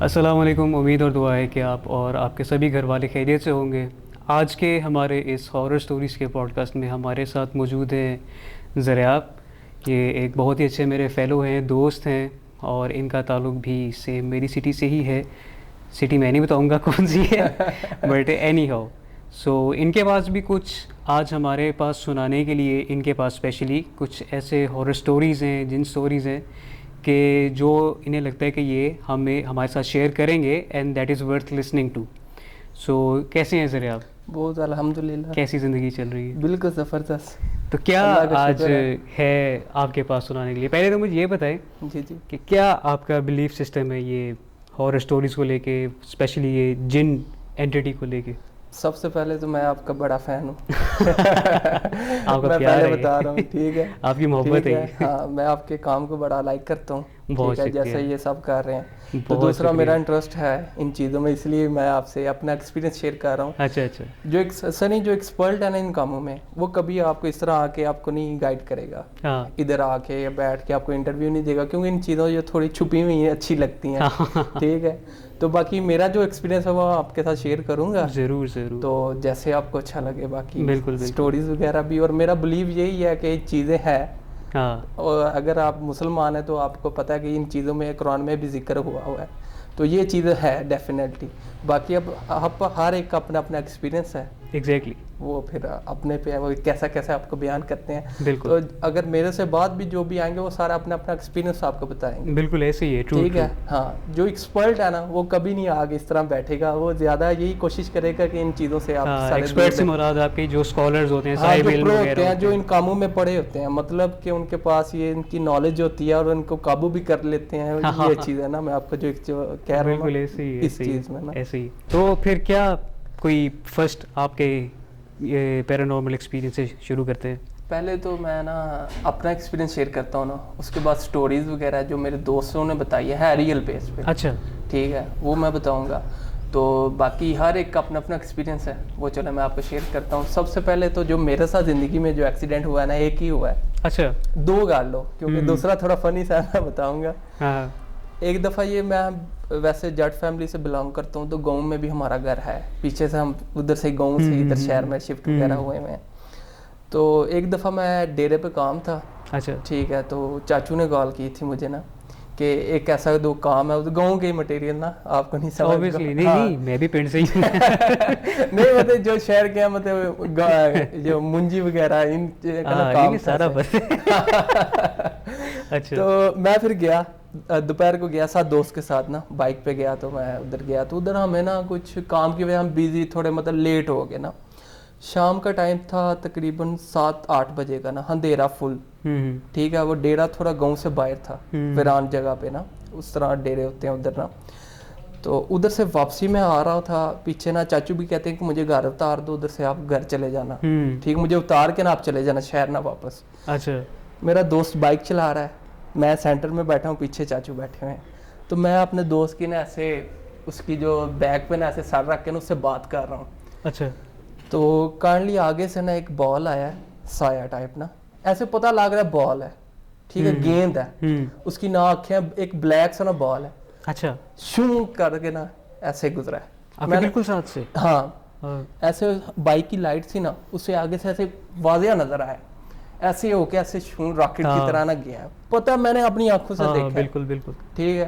السلام علیکم. امید اور دعا ہے کہ آپ اور آپ کے سبھی گھر والے خیریت سے ہوں گے. آج کے ہمارے اس ہارر سٹوریز کے پوڈ کاسٹ میں ہمارے ساتھ موجود ہیں ذریاب. یہ ایک بہت ہی اچھے میرے فیلو ہیں, دوست ہیں, اور ان کا تعلق بھی سیم میری سٹی سے ہی ہے. سٹی میں نہیں بتاؤں گا کون سی ہے, بٹ اینی ہاؤ. سو ان کے پاس بھی کچھ آج ہمارے پاس سنانے کے لیے, ان کے پاس اسپیشلی کچھ ایسے ہارر سٹوریز ہیں, جن سٹوریز ہیں کہ جو انہیں لگتا ہے کہ یہ ہمارے ساتھ شیئر کریں گے and that is worth listening to. So کیسے ہیں سر آپ؟ بہت الحمدللہ. کیسی زندگی چل رہی ہے؟ بالکل زبردست. تو کیا آج ہے آپ کے پاس سنانے کے لیے؟ پہلے تو مجھے یہ بتائیں جی کہ کیا آپ کا بلیف سسٹم ہے یہ ہارر سٹوریز کو لے کے, اسپیشلی یہ جن اینٹیٹی کو لے کے؟ سب سے پہلے تو میں آپ کا بڑا فین ہوں. آپ کا میں پیار پہلے ہے, بتا رہا ہوں, ٹھیک ہے, آپ کی محبت ہے. ہاں, میں آپ کے کام کو بڑا لائک کرتا ہوں, بہت ٹھیک ہے, شکریہ. جیسے یہ سب کر رہے ہیں. تو بہت دوسرا شکریہ. میرا انٹرسٹ ہے ان چیزوں میں, اس لیے میں آپ سے اپنا ایکسپیرینس شیئر کر رہا ہوں. اچھا اچھا. جو ایک سنی جو ایکسپرٹ ہے نا ان کاموں میں, وہ کبھی آپ کو اس طرح آ کے آپ کو نہیں گائیڈ کرے گا. ہاں, ادھر آ کے یا بیٹھ کے آپ کو انٹرویو نہیں دے گا, کیونکہ ان چیزوں جو تھوڑی چھپی ہوئی ہیں اچھی لگتی ہیں, ٹھیک ہے. تو باقی میرا جو ایکسپیرینس ہے وہ آپ کے ساتھ شیئر کروں گا. ضرور ضرور. تو جیسے آپ کو اچھا لگے, باقی بالکل اسٹوریز وغیرہ بھی. اور میرا بلیو یہی ہے کہ یہ چیزیں ہیں, ہاں, اور اگر آپ مسلمان ہیں تو آپ کو پتہ ہے کہ ان چیزوں میں قرآن میں بھی ذکر ہوا ہے, تو یہ چیزیں ہے ڈیفینیٹلی. باقی اب آپ ہر ایک کا اپنا اپنا ایکسپیرینس ہے, ایگزیکٹلی, وہ پھر اپنے پہ وہ کیسا کیسا آپ کو بیان کرتے ہیں. بالکل. تو اگر میرے سے بعد بھی جو بھی آئیں گے وہ سارا اپنا اپنا ایکسپیرینس آپ کو بتائیں گے. بالکل ایسے ہی ہے, ٹھیک ہے. ہاں, جو ایکسپرٹ ہے نا وہ کبھی نہیں آگے اس طرح بیٹھے گا, وہ زیادہ یہی کوشش کرے گا کہ ان چیزوں سے آپ سارے ایکسپرٹ سے مراد آپ کے جو اسکالرز ہوتے ہیں, صاحب علم پرو وغیرہ ہوتے ہیں, جو ان کاموں میں پڑے ہوتے ہیں, مطلب کہ ان کے پاس یہ ان کی نالج ہوتی ہے اور ان کو قابو بھی کر لیتے ہیں. یہ چیز ہے نا, میں آپ کو جو کہہ رہا ہوں, بالکل ایسے ہی, اس چیز میں نا ایسے ہی. تو پھر کیا کوئی فرسٹ آپ کے یہ پیرانارمل ایکسپیرینس سے شروع کرتے ہیں؟ پہلے تو میں نا اپنا ایکسپیرینس شیئر کرتا ہوں نا, اس کے بعد سٹوریز وغیرہ جو میرے دوستوں نے بتائی ہے ریئل بیس پہ. اچھا, ٹھیک ہے, وہ میں بتاؤں گا. تو باقی ہر ایک کا اپنا اپنا ایکسپیرینس ہے, وہ چلے میں آپ کو شیئر کرتا ہوں. سب سے پہلے تو جو میرے ساتھ زندگی میں جو ایکسیڈنٹ ہوا ہے نا, ایک ہی ہوا ہے. اچھا, دو گال لو, کیونکہ دوسرا تھوڑا فنی سا میں بتاؤں گا. ہاں, ایک دفعہ یہ میں ویسے جٹ فیملی سے بلانگ کرتا ہوں, تو گاؤں میں بھی ہمارا گھر ہے. پیچھے سے ہم ادھر سے گاؤں سے ادھر شہر میں شفٹ وغیرہ ہوئے ہیں. تو ایک دفعہ میں ڈیرے پہ کام تھا. اچھا, ٹھیک ہے. تو چاچو نے کال کی تھی مجھے نا کہ ایک ایسا دو کام ہے, گاؤں کے مٹیریل نا, آپ کو نہیں سمجھ. نہیں, میں بھی پنڈ سے ہی نہیں, مطلب جو شہر کے مطلب جو منجی وغیرہ ان کا کام سارا بس. اچھا, تو میں پھر گیا دوپہر کو, گیا ساتھ دوست کے ساتھ نا, بائک پہ گیا. تو میں ادھر گیا, تو ادھر ہمیں نا کچھ کام کی وجہ ہم بیزی تھوڑے مطلب لیٹ ہو گئے نا. شام کا ٹائم تھا تقریباً 7-8 بجے کا نا, اندھیرا فل. ٹھیک ہے. وہ ڈیرا تھوڑا گاؤں سے باہر تھا, ویران جگہ پہ نا, اس طرح ڈیرے ہوتے ہیں ادھر نا. تو ادھر سے واپسی میں آ رہا تھا, پیچھے نا چاچو بھی کہتے ہیں کہ مجھے گھر اتار دو, ادھر سے آپ گھر چلے جانا. ٹھیک, مجھے اتار کے نا آپ چلے جانا شہر نا واپس. اچھا, میرا دوست بائک چلا رہا ہے, میں سینٹر میں بیٹھا ہوں, پیچھے چاچو بیٹھے ہوئے ہیں. تو میں اپنے دوست کی نا ایسے اس کی جو بیک پہ نا ایسے سر رکھ کے نا اس سے بات کر رہا ہوں. اچھا, تو کائنڈلی آگے سے نا ایک بال آیا ہے, سایہ ٹائپ نا, ایسے پتہ لگ رہا ہے بال ہے. ٹھیک ہے, گیند ہے, اس کی نا آنکھیں, ایک بلیک سا نا بال ہے. اچھا, شوں کر کے نا ایسے گزرا ہے. میں بالکل ساتھ سے, ہاں, ایسے بائک کی لائٹ تھی نا, اس سے آگے سے ایسے واضح نظر آیا, ایسے ہو کے ایسے شوں راکٹ کی طرح نہ گیا. پتہ میں نے اپنی آنکھوں سے دیکھا. بالکل بالکل. ٹھیک ہے.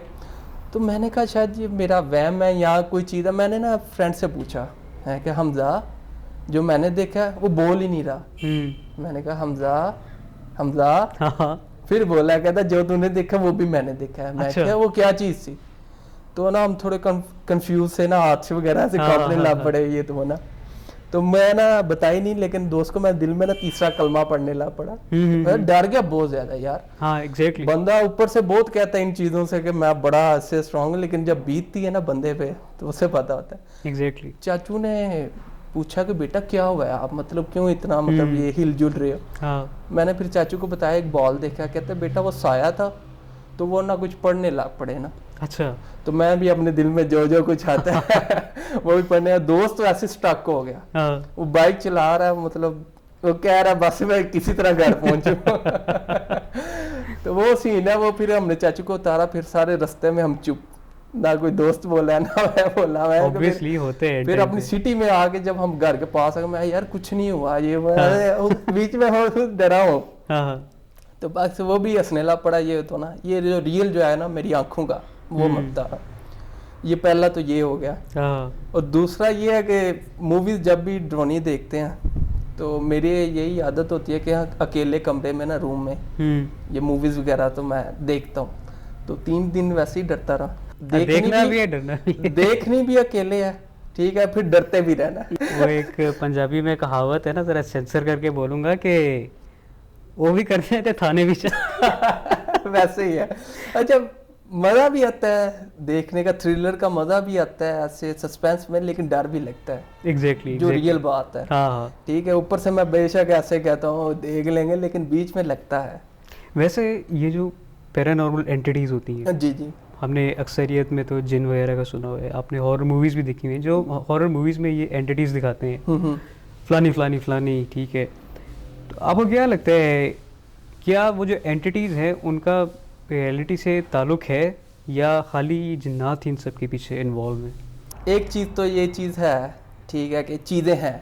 تو میں نے کہا شاید یہ میرا وہم ہے یا کوئی چیز ہے. میں نے نا فرینڈ سے پوچھا ہے کہ حمزہ, جو میں نے دیکھا وہ بول ہی نہیں رہا. میں نے کہا حمزہ, پھر بولا, کہتا جو تم نے دیکھا وہ بھی میں نے دیکھا ہے. میں کہا وہ کیا چیز تھی؟ تو نا ہم تھوڑے کنفیوز سے نا, ہاتھ وغیرہ سے کانپنے لگ پڑے. یہ تو نا, تو میں نا بتائی نہیں, لیکن دوست کو میں دل میں نا تیسرا کلمہ پڑھنے لگ پڑا. میں ڈر گیا بہت زیادہ یار. ہاں ایگزیکٹلی. بندہ اوپر سے بہت کہتا ہے ان چیزوں سے کہ میں بڑا ایسے اسٹرانگ ہوں, لیکن جب بیتتی ہے نا بندے پہ تو اسے پتا ہوتا ہے. ایگزیکٹلی. چاچو نے پوچھا کہ بیٹا کیا ہوا ہے, آپ مطلب کیوں اتنا مطلب یہ ہل جل رہے ہو؟ میں نے پھر چاچو کو بتایا, ایک بال دیکھا. کہتے بیٹا وہ سایہ تھا, تو وہ نہ کچھ پڑھنے لگ پڑے نا. اچھا. تو میں بھی اپنے دل میں جو کچھ آتا ہے وہ بھی پڑھنے. دوست تو ایسے اسٹک ہو گیا, وہ بائک چلا رہا ہے, مطلب وہ کہہ رہا بس میں کسی طرح گھر پہنچوں. تو وہ سین ہے وہ. پھر ہم نے چاچو کو اتارا, پھر سارے رستے میں ہم چپ نہ کوئی دوست بولا نہ میں بولا. Obviously ہوتے ہیں. پھر اپنی سٹی میں آ کے جب ہم گھر کے پاس آ میں یار کچھ نہیں ہوا, یہ بیچ میں ڈرا ہوں. تو بس وہ بھی ہنسنے لگ پڑا. یہ تو نا یہ جو ریئل جو ہے نا میری آنکھوں کا وہ مت تھا. یہ پہلا تو یہ ہو گیا. اور دوسرا یہ ہے کہ موویز جب بھی ڈرونی دیکھتے ہیں تو میری یہی عادت ہوتی ہے کہ اکیلے کمرے میں نا روم میں یہ موویز وغیرہ تو میں دیکھتا ہوں. تو 3 دن ویسے ہی ڈرتا رہا. دیکھنی بھی اکیلے ہے, ٹھیک ہے, پھر ڈرتے بھی رہنا. وہ ایک پنجابی میں کہاوت ہے نا, ذرا سینسر کر کے بولوں گا کہ وہ بھی کرتے تھے تھانے بھی ویسے ہی ہے. اچھا مزہ بھی آتا ہے دیکھنے کا, تھرلر کا مزہ بھی آتا ہے ایسے سسپینس میں, لیکن ڈر بھی لگتا ہے. ایگزیکٹلی جو ریئل بات ہے. ٹھیک ہے, اوپر سے میں بے شک ایسے کہتا ہوں دیکھ لیں گے, لیکن بیچ میں لگتا ہے. ویسے یہ جو پیرانارمل اینٹیز ہوتی ہیں, جی جی, ہم نے اکثریت میں تو جن وغیرہ کا سنا ہوا ہے, آپ نے ہارر موویز بھی دیکھی ہوئی ہیں. جو ہارر موویز میں یہ اینٹیز دکھاتے ہیں فلانی فلانی فلانی, ٹھیک ہے, تو آپ کو کیا لگتا ہے کیا وہ جو اینٹیز ہیں ان کا ریئلٹی سے تعلق ہے یا خالی جنات ہی ان سب کے پیچھے انوالو ہیں؟ ایک چیز تو یہ چیز ہے, ٹھیک ہے, کہ چیزیں ہیں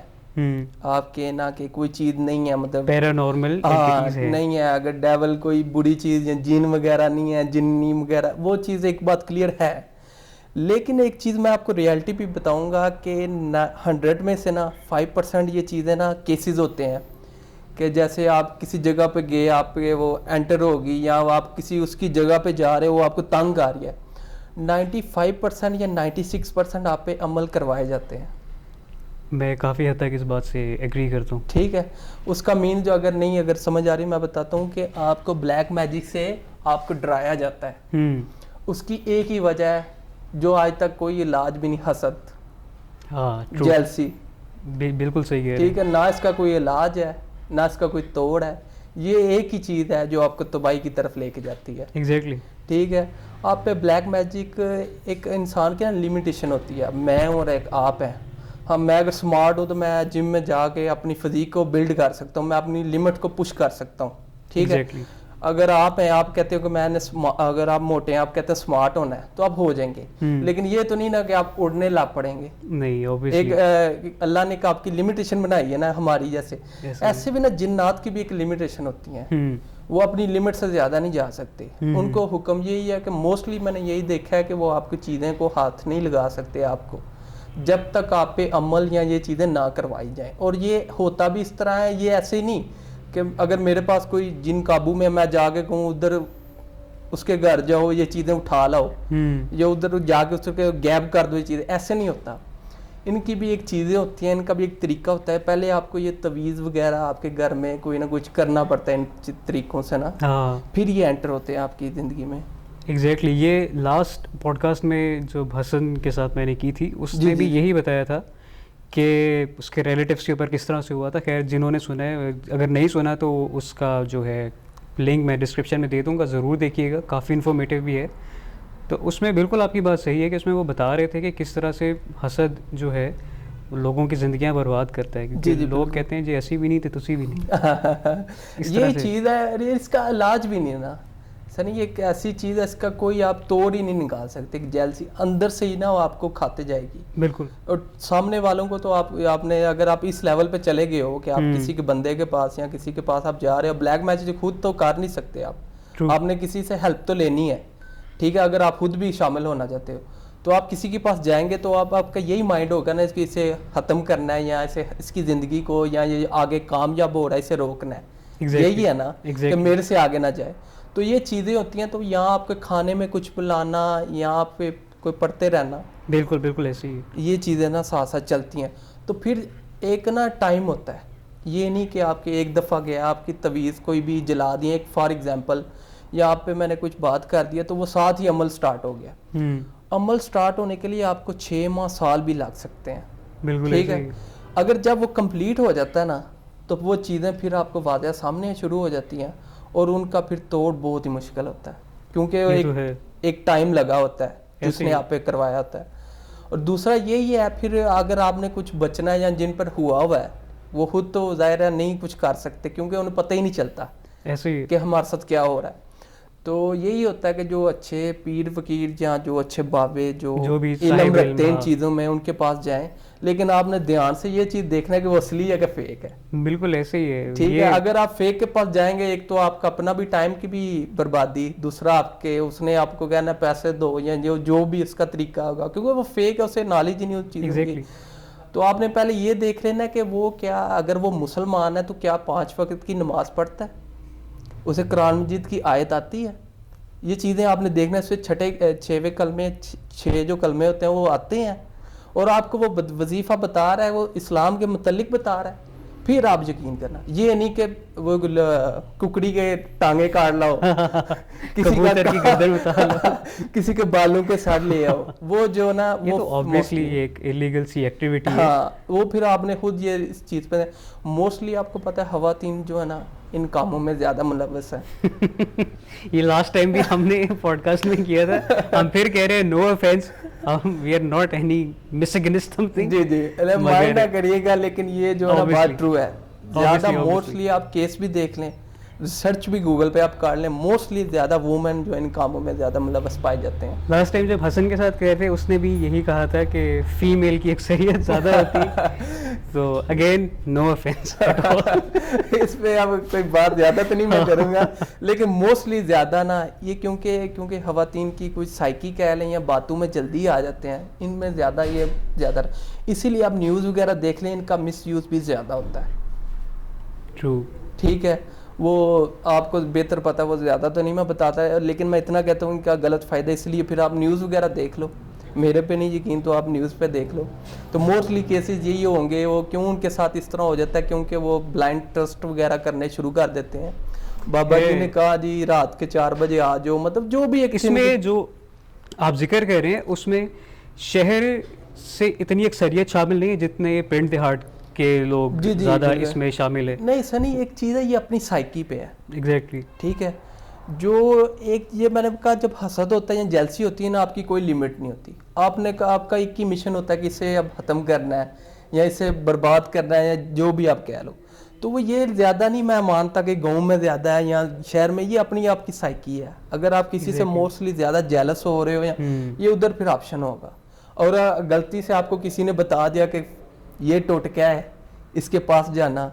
آپ کے نا کہ کوئی چیز نہیں ہے, مطلب پیرانارمل نہیں ہے. اگر ڈیول کوئی بری چیز یا جن وغیرہ نہیں ہے, جنی وغیرہ, وہ چیز ایک بات کلیئر ہے. لیکن ایک چیز میں آپ کو ریئلٹی بھی بتاؤں گا کہ 100 میں سے نا 5% یہ چیزیں نا کیسز ہوتے ہیں کہ جیسے آپ کسی جگہ پہ گئے, آپ کے وہ انٹر ہوگی یا آپ کسی اس کی جگہ پہ جا رہے ہو, وہ آپ کو تنگ آ رہی ہے. 95% یا 96% آپ پہ عمل کروائے جاتے ہیں. میں کافی حد تک اس بات سے ایگری کرتا ہوں. ٹھیک ہے, اس کا مین جو اگر سمجھ آ رہی میں بتاتا ہوں کہ آپ کو بلیک میجک سے آپ کو ڈرایا جاتا ہے. اس کی ایک ہی وجہ ہے جو آج تک کوئی علاج بھی نہیں, حسد, جیلسی. بالکل صحیح ہے. ٹھیک ہے, نہ اس کا کوئی علاج ہے نہ اس کا کوئی توڑ ہے. یہ ایک ہی چیز ہے جو آپ کو تباہی کی طرف لے کے جاتی ہے. ایگزیکٹلی. ٹھیک ہے, آپ پہ بلیک میجک ایک انسان کی نا لمیٹیشن ہوتی ہے. میں اور ایک آپ ہیں. میں اگر اسمارٹ ہوں تو میں جم میں جا کے اپنی فزیک کو بلڈ کر سکتا ہوں, میں اپنی لمٹ کو پش کر سکتا ہوں. ٹھیک ہے, اگر آپ ہیں, آپ کہتے ہو کہ میں نے, اگر آپ موٹے ہیں, آپ کہتے ہیں اسمارٹ ہونا ہے, تو آپ ہو جائیں گے. لیکن یہ تو نہیں نا کہ آپ اڑنے لگ پڑیں گے. نہیں, ایک اللہ نے آپ کی لمیٹیشن بنائی ہے نا ہماری جیسے, ایسے بھی نا جنات کی بھی ایک لمیٹیشن ہوتی ہیں. وہ اپنی لمٹ سے زیادہ نہیں جا سکتے. ان کو حکم یہی ہے کہ موسٹلی میں نے یہی دیکھا ہے کہ وہ آپ کی چیزیں کو ہاتھ نہیں لگا سکتے آپ کو جب تک آپ پہ عمل یا یہ چیزیں نہ کروائی جائیں. اور یہ ہوتا بھی اس طرح ہے, یہ ایسے ہی نہیں کہ اگر میرے پاس کوئی جن قابو میں جا کے کہوں ادھر اس کے گھر جاؤ یہ چیزیں اٹھا لاؤ یا ادھر جا کے اس کے غائب کر دو یہ چیزیں, ایسے نہیں ہوتا. ان کی بھی ایک چیزیں ہوتی ہیں, ان کا بھی ایک طریقہ ہوتا ہے. پہلے آپ کو یہ تویز وغیرہ آپ کے گھر میں کوئی نہ کچھ کرنا پڑتا ہے ان طریقوں سے نا, پھر یہ انٹر ہوتے ہیں آپ کی زندگی میں. ایگزیکٹلی. یہ لاسٹ پوڈ کاسٹ میں جو حسن کے ساتھ میں نے کی تھی اس نے بھی یہی بتایا تھا کہ اس کے ریلیٹیوس کے اوپر کس طرح سے ہوا تھا. خیر جنہوں نے سنا ہے, اگر نہیں سنا تو اس کا جو ہے لنک میں ڈسکرپشن میں دے دوں گا, ضرور دیکھیے گا, کافی انفارمیٹیو بھی ہے. تو اس میں بالکل آپ کی بات صحیح ہے کہ اس میں وہ بتا رہے تھے کہ کس طرح سے حسد جو ہے لوگوں کی زندگیاں برباد کرتا ہے. کیونکہ لوگ کہتے ہیں جی ایسی بھی نہیں تھی تسی بھی نہیں. یہ چیز ہے, اس کا علاج بھی نہیں نا سر, یہ ایک ایسی چیز ہے اس کا کوئی آپ توڑ ہی نہیں نکال سکتے. جیلسی اندر سے ہی نا وہ آپ کو کھاتے جائے گی. بالکل. اور سامنے والوں کو تو آپ نے اگر آپ اس لیول پہ چلے گئے ہو کہ آپ کسی کے بندے کے پاس یا کسی کے پاس آپ جا رہے ہو, بلیک میجک خود تو کر نہیں سکتے آپ نے کسی سے ہیلپ تو لینی ہے. ٹھیک ہے, اگر آپ خود بھی شامل ہونا چاہتے ہو تو آپ کسی کے پاس جائیں گے تو آپ کا یہی مائنڈ ہوگا نا اسے ختم کرنا ہے یا اس کی زندگی کو یا یہ آگے کامیاب ہو رہا ہے اسے روکنا ہے. یہی ہے نا کہ میرے سے آگے نہ جائے. تو یہ چیزیں ہوتی ہیں. تو یہاں آپ کے کھانے میں کچھ بلانا یا آپ پہ کوئی پڑھتے رہنا, بالکل بالکل ایسی ہی یہ چیزیں نا ساتھ ساتھ چلتی ہیں. تو پھر ایک نا ٹائم ہوتا ہے, یہ نہیں کہ آپ کے ایک دفعہ گیا آپ کی تویز کوئی بھی جلا دیں. ایک فار ایگزامپل یا آپ پہ میں نے کچھ بات کر دیا تو وہ ساتھ ہی عمل سٹارٹ ہو گیا. عمل سٹارٹ ہونے کے لیے آپ کو 6 ماہ سال بھی لگ سکتے ہیں. بالکل. ٹھیک ہے, اگر جب وہ کمپلیٹ ہو جاتا ہے نا تو وہ چیزیں پھر آپ کو واضح سامنے شروع ہو جاتی ہیں اور ان کا پھر توڑ بہت ہی مشکل ہوتا ہے کیونکہ ایک ٹائم لگا ہوتا ہے جس نے آپ پہ کروایا ہوتا ہے. اور دوسرا یہی ہے پھر اگر آپ نے کچھ بچنا ہے یا جن پر ہوا ہوا ہے وہ خود تو ظاہر ہے نہیں کچھ کر سکتے کیونکہ انہیں پتہ ہی نہیں چلتا ایسے کہ ہمارے ساتھ کیا ہو رہا ہے. تو یہی ہوتا ہے کہ جو اچھے پیر فقیر یا جو اچھے بابے جو بھی علم رکھتے ہیں ان چیزوں میں ان کے پاس جائیں, لیکن آپ نے دھیان سے یہ چیز دیکھنا ہے کہ وہ اصلی ہے کہ فیک ہے. بالکل ایسے ہی ہے. ٹھیک ہے, اگر آپ فیک کے پاس جائیں گے, ایک تو آپ کا اپنا بھی ٹائم کی بھی بربادی, دوسرا آپ کے اس نے آپ کو کہنا پیسے دو یا جو بھی اس کا طریقہ ہوگا, کیونکہ وہ فیک ہے, اسے نالج ہی نہیں اس چیزوں کی. تو آپ نے پہلے یہ دیکھ لینا کہ وہ کیا, اگر وہ مسلمان ہے تو کیا 5 وقت کی نماز پڑھتا ہے, اسے قرآن مجید کی آیت آتی ہے. یہ چیزیں آپ نے دیکھنا, اس سے 6 کلمے 6 جو کلمے ہوتے ہیں وہ آتے ہیں, اور آپ کو وہ وظیفہ بتا رہا ہے, وہ اسلام کے متعلق بتا رہا ہے, پھر آپ یقین کرنا. یہ نہیں کہ وہ ککڑی کے ٹانگیں کاٹ لاؤ, کسی کے بالوں کے ساتھ لے آؤ, وہ جو نا وہ obviously ایک illegal سی ایکٹیویٹی ہے. ہاں, وہ پھر آپ نے خود یہ اس چیز پہ موسٹلی آپ کو پتہ ہے خواتین جو ہے نا ان کاموں میں زیادہ ملوث ہے. یہ لاسٹ ٹائم بھی ہم نے پوڈ کاسٹ میں کیا تھا, ہم پھر کہہ رہے ہیں no offence, we are not any مسگنسٹ سم تھنگ. جی جی مائنڈ نہ کریے گا, لیکن یہ جو ہے نا بات ٹرو ہے. زیادہ موسٹلی آپ کیس بھی دیکھ لیں, سرچ بھی گوگل پہ آپ کر لیں, موسٹلی زیادہ وومن جو ان کاموں میں زیادہ ملوث پائے جاتے ہیں. لاسٹ ٹائم جب حسن کے ساتھ کہے تھے اس نے بھی یہی کہا تھا کہ فیمیل کی اکثریت زیادہ ہوتی ہے. تو اگین نو آفینس, اس پہ اب کوئی بات زیادہ تو نہیں میں کروں گا, لیکن موسٹلی زیادہ نا یہ کیونکہ خواتین کی کچھ سائیکی کہہ لیں یا باتوں میں جلدی آ جاتے ہیں, ان میں زیادہ یہ زیادہ, اسی لیے آپ نیوز وغیرہ دیکھ لیں, ان کا مس یوز بھی زیادہ ہوتا ہے. ٹرو, ٹھیک ہے, وہ آپ کو بہتر پتہ, وہ زیادہ تو نہیں میں بتاتا ہے, لیکن میں اتنا کہتا ہوں کہ غلط فائدہ, اس لیے پھر آپ نیوز وغیرہ دیکھ لو. میرے پہ نہیں یقین تو آپ نیوز پہ دیکھ لو. تو موسٹلی کیسز یہی ہوں گے. وہ کیوں ان کے ساتھ اس طرح ہو جاتا ہے, کیونکہ وہ بلائنڈ ٹرسٹ وغیرہ کرنے شروع کر دیتے ہیں. بابا جی نے کہا جی رات کے 4 بجے آ جاؤ, مطلب جو بھی ایک اس میں جو آپ ذکر کر رہے ہیں اس میں شہر سے اتنی اکثریت شامل نہیں ہے جتنے پنڈ دیہات کے لوگ زیادہ اس میں شامل ہے. نہیں سنی, ایک چیز ہے یہ اپنی سائیکی پہ ہے. ایگزیکٹلی, ٹھیک ہے, جو ایک یہ میں نے کہا جب حسد ہوتا ہے یا جیلسی ہوتی ہے نا, آپ کی کوئی لمٹ نہیں ہوتی. آپ نے کہا آپ کا ایک ہی مشن ہوتا ہے کہ اسے اب ختم کرنا ہے یا اسے برباد کرنا ہے یا جو بھی آپ کہہ لو. تو وہ یہ زیادہ نہیں میں مانتا کہ گاؤں میں زیادہ ہے یا شہر میں, یہ اپنی آپ کی سائیکی ہے. اگر آپ کسی سے موسٹلی زیادہ جیلس ہو رہے ہو یا یہ ادھر پھر آپشن ہوگا. اور غلطی سے آپ کو کسی نے بتا دیا کہ یہ ٹوٹکا ہے, اس کے پاس جانا,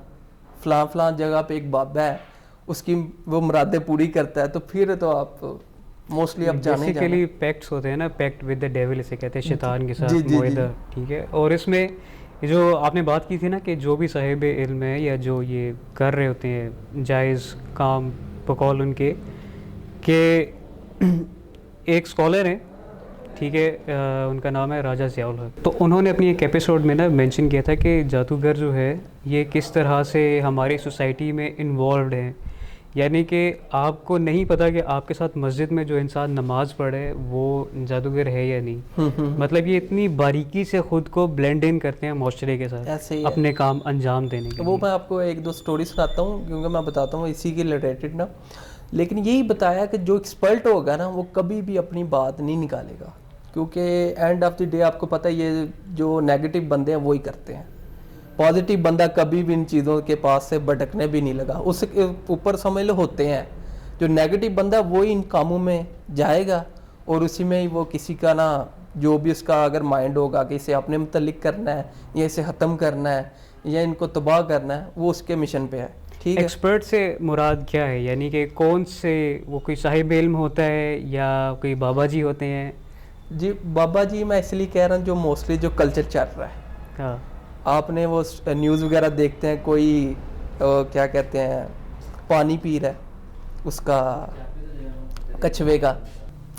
فلاں فلاں جگہ پہ ایک بابا ہے, اس کی وہ مرادیں پوری کرتا ہے, تو پھر تو آپ موسٹلی اب جانے بیسیکلی پیکٹس ہوتے ہیں نا, پیکٹ ود دا ڈیول اسے کہتے ہیں, شیطان کے ساتھ معاہدہ. ٹھیک ہے, اور اس میں جو آپ نے بات کی تھی نا کہ جو بھی صاحب علم ہے یا جو یہ کر رہے ہوتے ہیں جائز کام بقول ان کے, کہ ایک اسکالر ہیں, ٹھیک ہے, ان کا نام ہے راجہ ضیاء الحق. تو انہوں نے اپنی ایک ایپیسوڈ میں نا مینشن کیا تھا کہ جادوگر جو ہے یہ کس طرح سے ہماری سوسائٹی میں انوالوڈ ہیں. یعنی کہ آپ کو نہیں پتا کہ آپ کے ساتھ مسجد میں جو انسان نماز پڑھے وہ جادوگر ہے یا نہیں. مطلب یہ اتنی باریکی سے خود کو بلینڈ ان کرتے ہیں معاشرے کے ساتھ اپنے کام انجام دینے کے. وہ میں آپ کو 1-2 سٹوری سناتا ہوں, کیونکہ میں بتاتا ہوں اسی کے ریلیٹڈ نا. لیکن یہی بتایا کہ جو ایکسپرٹ ہوگا نا وہ کبھی بھی اپنی بات نہیں نکالے گا, کیونکہ اینڈ آف دی ڈے آپ کو پتہ ہے یہ جو نیگیٹو بندے ہیں وہی کرتے ہیں. پازیٹیو بندہ کبھی بھی ان چیزوں کے پاس سے بھٹکنے بھی نہیں لگا. اس کے اوپر سمجھ لو ہوتے ہیں جو نیگیٹو بندہ وہی ان کاموں میں جائے گا, اور اسی میں ہی وہ کسی کا نا جو بھی اس کا اگر مائنڈ ہوگا کہ اسے اپنے متعلق کرنا ہے یا اسے ختم کرنا ہے یا ان کو تباہ کرنا ہے, وہ اس کے مشن پہ ہے. ٹھیک ہے, ایکسپرٹ سے مراد کیا ہے, یعنی کہ کون سے, وہ کوئی صاحب علم ہوتا ہے یا کوئی بابا جی ہوتے ہیں؟ جی بابا جی میں اس لیے کہہ رہا ہوں جو موسٹلی جو کلچر چل رہا ہے. ہاں, آپ نے وہ نیوز وغیرہ دیکھتے ہیں, کوئی کیا کہتے ہیں پانی پی رہا ہے اس کا کچھوے کا,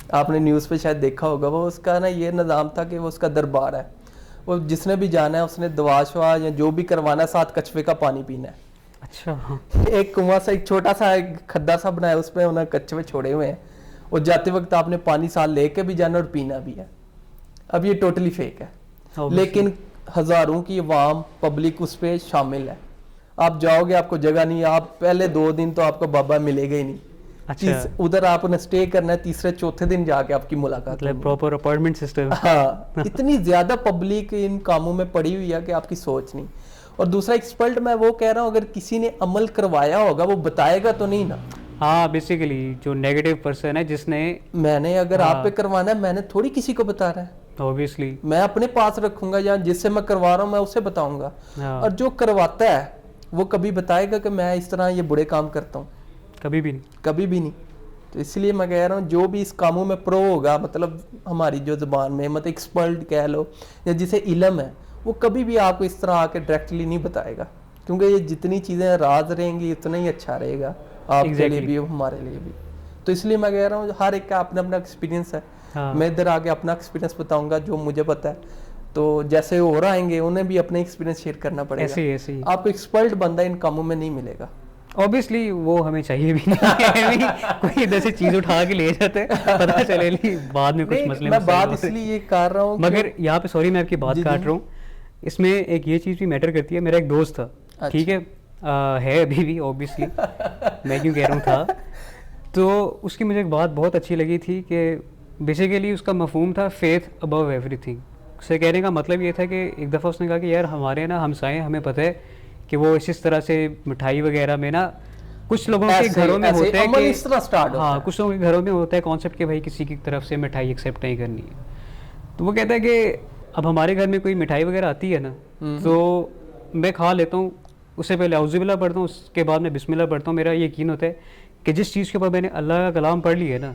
آپ نے نیوز پہ شاید دیکھا ہوگا. وہ اس کا نا یہ نظام تھا کہ وہ اس کا دربار ہے, وہ جس نے بھی جانا ہے اس نے دوا شوا یا جو بھی کروانا ہے ساتھ کچھوے کا پانی پینا ہے. اچھا, ایک کنواں سا, ایک چھوٹا سا ایک کھڈا سا بنایا, اس میں انہیں کچھوے چھوڑے ہوئے ہیں, اور جاتے وقت آپ نے پانی ساتھ لے کے بھی جانا اور پینا بھی ہے. اب یہ ٹوٹلی فیک ہے, لیکن ہزاروں کی عوام پبلک اس پہ شامل ہے. آپ جاؤ گے آپ کو جگہ نہیں, آپ پہلے 2 دن تو آپ کو بابا ملے گا ہی نہیں. ادھر آپ نے اسٹے کرنا ہے, تیسرے چوتھے دن جا کے آپ کی ملاقات, مطلب پراپر اپارٹمنٹ سسٹم. ہاں, اتنی زیادہ پبلک ان کاموں میں پڑی ہوئی ہے کہ آپ کی سوچ نہیں. اور دوسرا ایکسپرٹ میں وہ کہہ رہا ہوں, اگر کسی نے عمل کروایا ہوگا وہ بتائے گا تو نہیں نا. ہاں بیسیکلی جو نیگیٹو پرسن ہے جس نے میں نے اگر آپ پہ کروانا ہے میں نے تھوڑی کسی کو بتانا ہے, obviously میں اپنے پاس رکھوں گا, یا جس سے میں کروا رہا ہوں میں اسے بتاؤں گا. اور جو کرواتا ہے وہ کبھی بتائے گا کہ میں اس طرح یہ برے کام کرتا ہوں؟ کبھی بھی نہیں, کبھی بھی نہیں. تو اس لیے میں کہہ رہا ہوں جو بھی اس کاموں میں پرو ہوگا, مطلب ہماری جو زبان میں مطلب ایکسپرٹ کہہ لو, یا جسے علم ہے, وہ کبھی بھی آپ کو اس طرح آ کے ڈائریکٹلی نہیں بتائے گا, کیونکہ یہ جتنی چیزیں راز رہیں گی اتنا ہی اچھا رہے گا آپ کے لیے بھی اور ہمارے لیے بھی. تو اس لیے میں کہہ رہا ہوں ہر ایک کا اپنا اپنا ایکسپیرینس ہے. میں ادھر آ کے اپنا ایکسپیرینس بتاؤں گا جو مجھے پتا ہے, تو جیسے اور آئیں گے انہیں بھی اپنا ایکسپیرینس شیئر کرنا پڑے گا. ایسے ہی آپ کو ایکسپرٹ بندہ ان کاموں میں نہیں ملے گا. obviously وہ ہمیں چاہیے بھی نہیں, کوئی ادھر سے چیز اٹھا کے لے جاتے پتہ چلے بعد میں کچھ مسئلے. میں بات اس لیے یہ کر رہا ہوں مگر یہاں پہ سوری میں آپ کی بات کاٹ رہا ہوں, اس میں ایک یہ چیز بھی میٹر کرتی ہے. میرا ایک دوست تھا, ٹھیک ہے ابھی بھی obviously, میں کیوں کہہ رہا ہوں تھا, تو اس کی مجھے ایک بات بہت اچھی لگی تھی کہ بیسیکلی اس کا مفہوم تھا فیتھ ابو ایوری تھنگ. اسے کہنے کا مطلب یہ تھا کہ ایک دفعہ اس نے کہا کہ یار ہمارے نا ہمسائے, ہمیں پتہ ہے کہ وہ اس طرح سے مٹھائی وغیرہ میں نا کچھ لوگوں کے گھروں میں ہوتا ہے کہ ہاں کچھ لوگوں کے گھروں میں ہوتا ہے کانسیپٹ کہ بھائی کسی کی طرف سے مٹھائی ایکسیپٹ نہیں کرنی ہے. تو وہ کہتا ہے کہ اب ہمارے گھر میں کوئی مٹھائی وغیرہ آتی ہے نا تو میں کھا لیتا ہوں, اس سے پہلے اعوذ باللہ پڑھتا ہوں, اس کے بعد میں بسم اللہ پڑھتا ہوں. میرا یقین ہوتا ہے کہ جس چیز کے اوپر میں نے اللہ کا کلام پڑھ لی ہے نا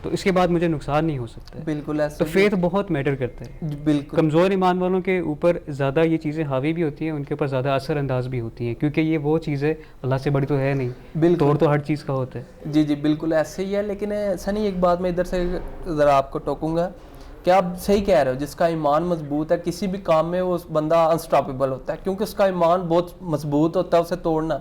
تو اس کے بعد مجھے نقصان نہیں ہو سکتا. بالکل ایسا. تو فیتھ بہت میٹر کرتا ہے. بالکل کمزور ایمان والوں کے اوپر زیادہ یہ چیزیں حاوی بھی ہوتی ہیں, ان کے اوپر زیادہ اثر انداز بھی ہوتی ہیں, کیونکہ یہ وہ چیز ہے اللہ سے بڑی تو ہے نہیں, طور تو ہر چیز کا ہوتا ہے. جی بالکل ایسے ہی ہے. لیکن سنی ایک بات میں ادھر سے ذرا آپ کو ٹوکوں گا کہ آپ صحیح کہہ رہے ہو, جس کا ایمان مضبوط ہے کسی بھی کام میں وہ بندہ انسٹاپیبل ہوتا ہے, کیونکہ اس کا ایمان بہت مضبوط ہوتا ہے اسے توڑنا.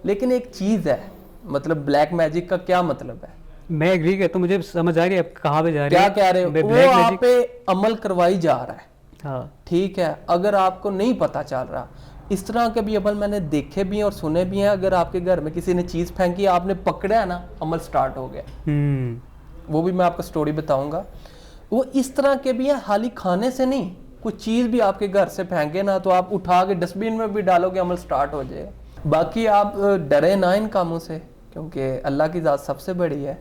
لیکن ایک چیز ہے, مطلب بلیک میجک کا کیا مطلب ہے؟ میں ایگری کرتا ہوں, مجھے سمجھ آ رہی ہے آپ کہاں پہ جا رہے ہیں. کیا کہہ رہے ہو؟ وہ آپ پہ عمل کروائی جا رہا ہے. ہاں ٹھیک ہے, اگر آپ کو نہیں پتا چل رہا, اس طرح کے بھی عمل میں نے دیکھے بھی ہیں اور سنے بھی ہیں. اگر آپ کے گھر میں کسی نے چیز پھینکی, آپ نے پکڑا ہے نا, عمل سٹارٹ ہو گیا. وہ بھی میں آپ کو سٹوری بتاؤں گا. وہ اس طرح کے بھی ہیں, خالی کھانے سے نہیں, کوئی چیز بھی آپ کے گھر سے پھینکے نا تو آپ اٹھا کے ڈسٹ بین میں بھی ڈالو گے, عمل سٹارٹ ہو جائے گا. باقی آپ ڈرے نہ ان کاموں سے, کیونکہ اللہ کی ذات سب سے بڑی ہے,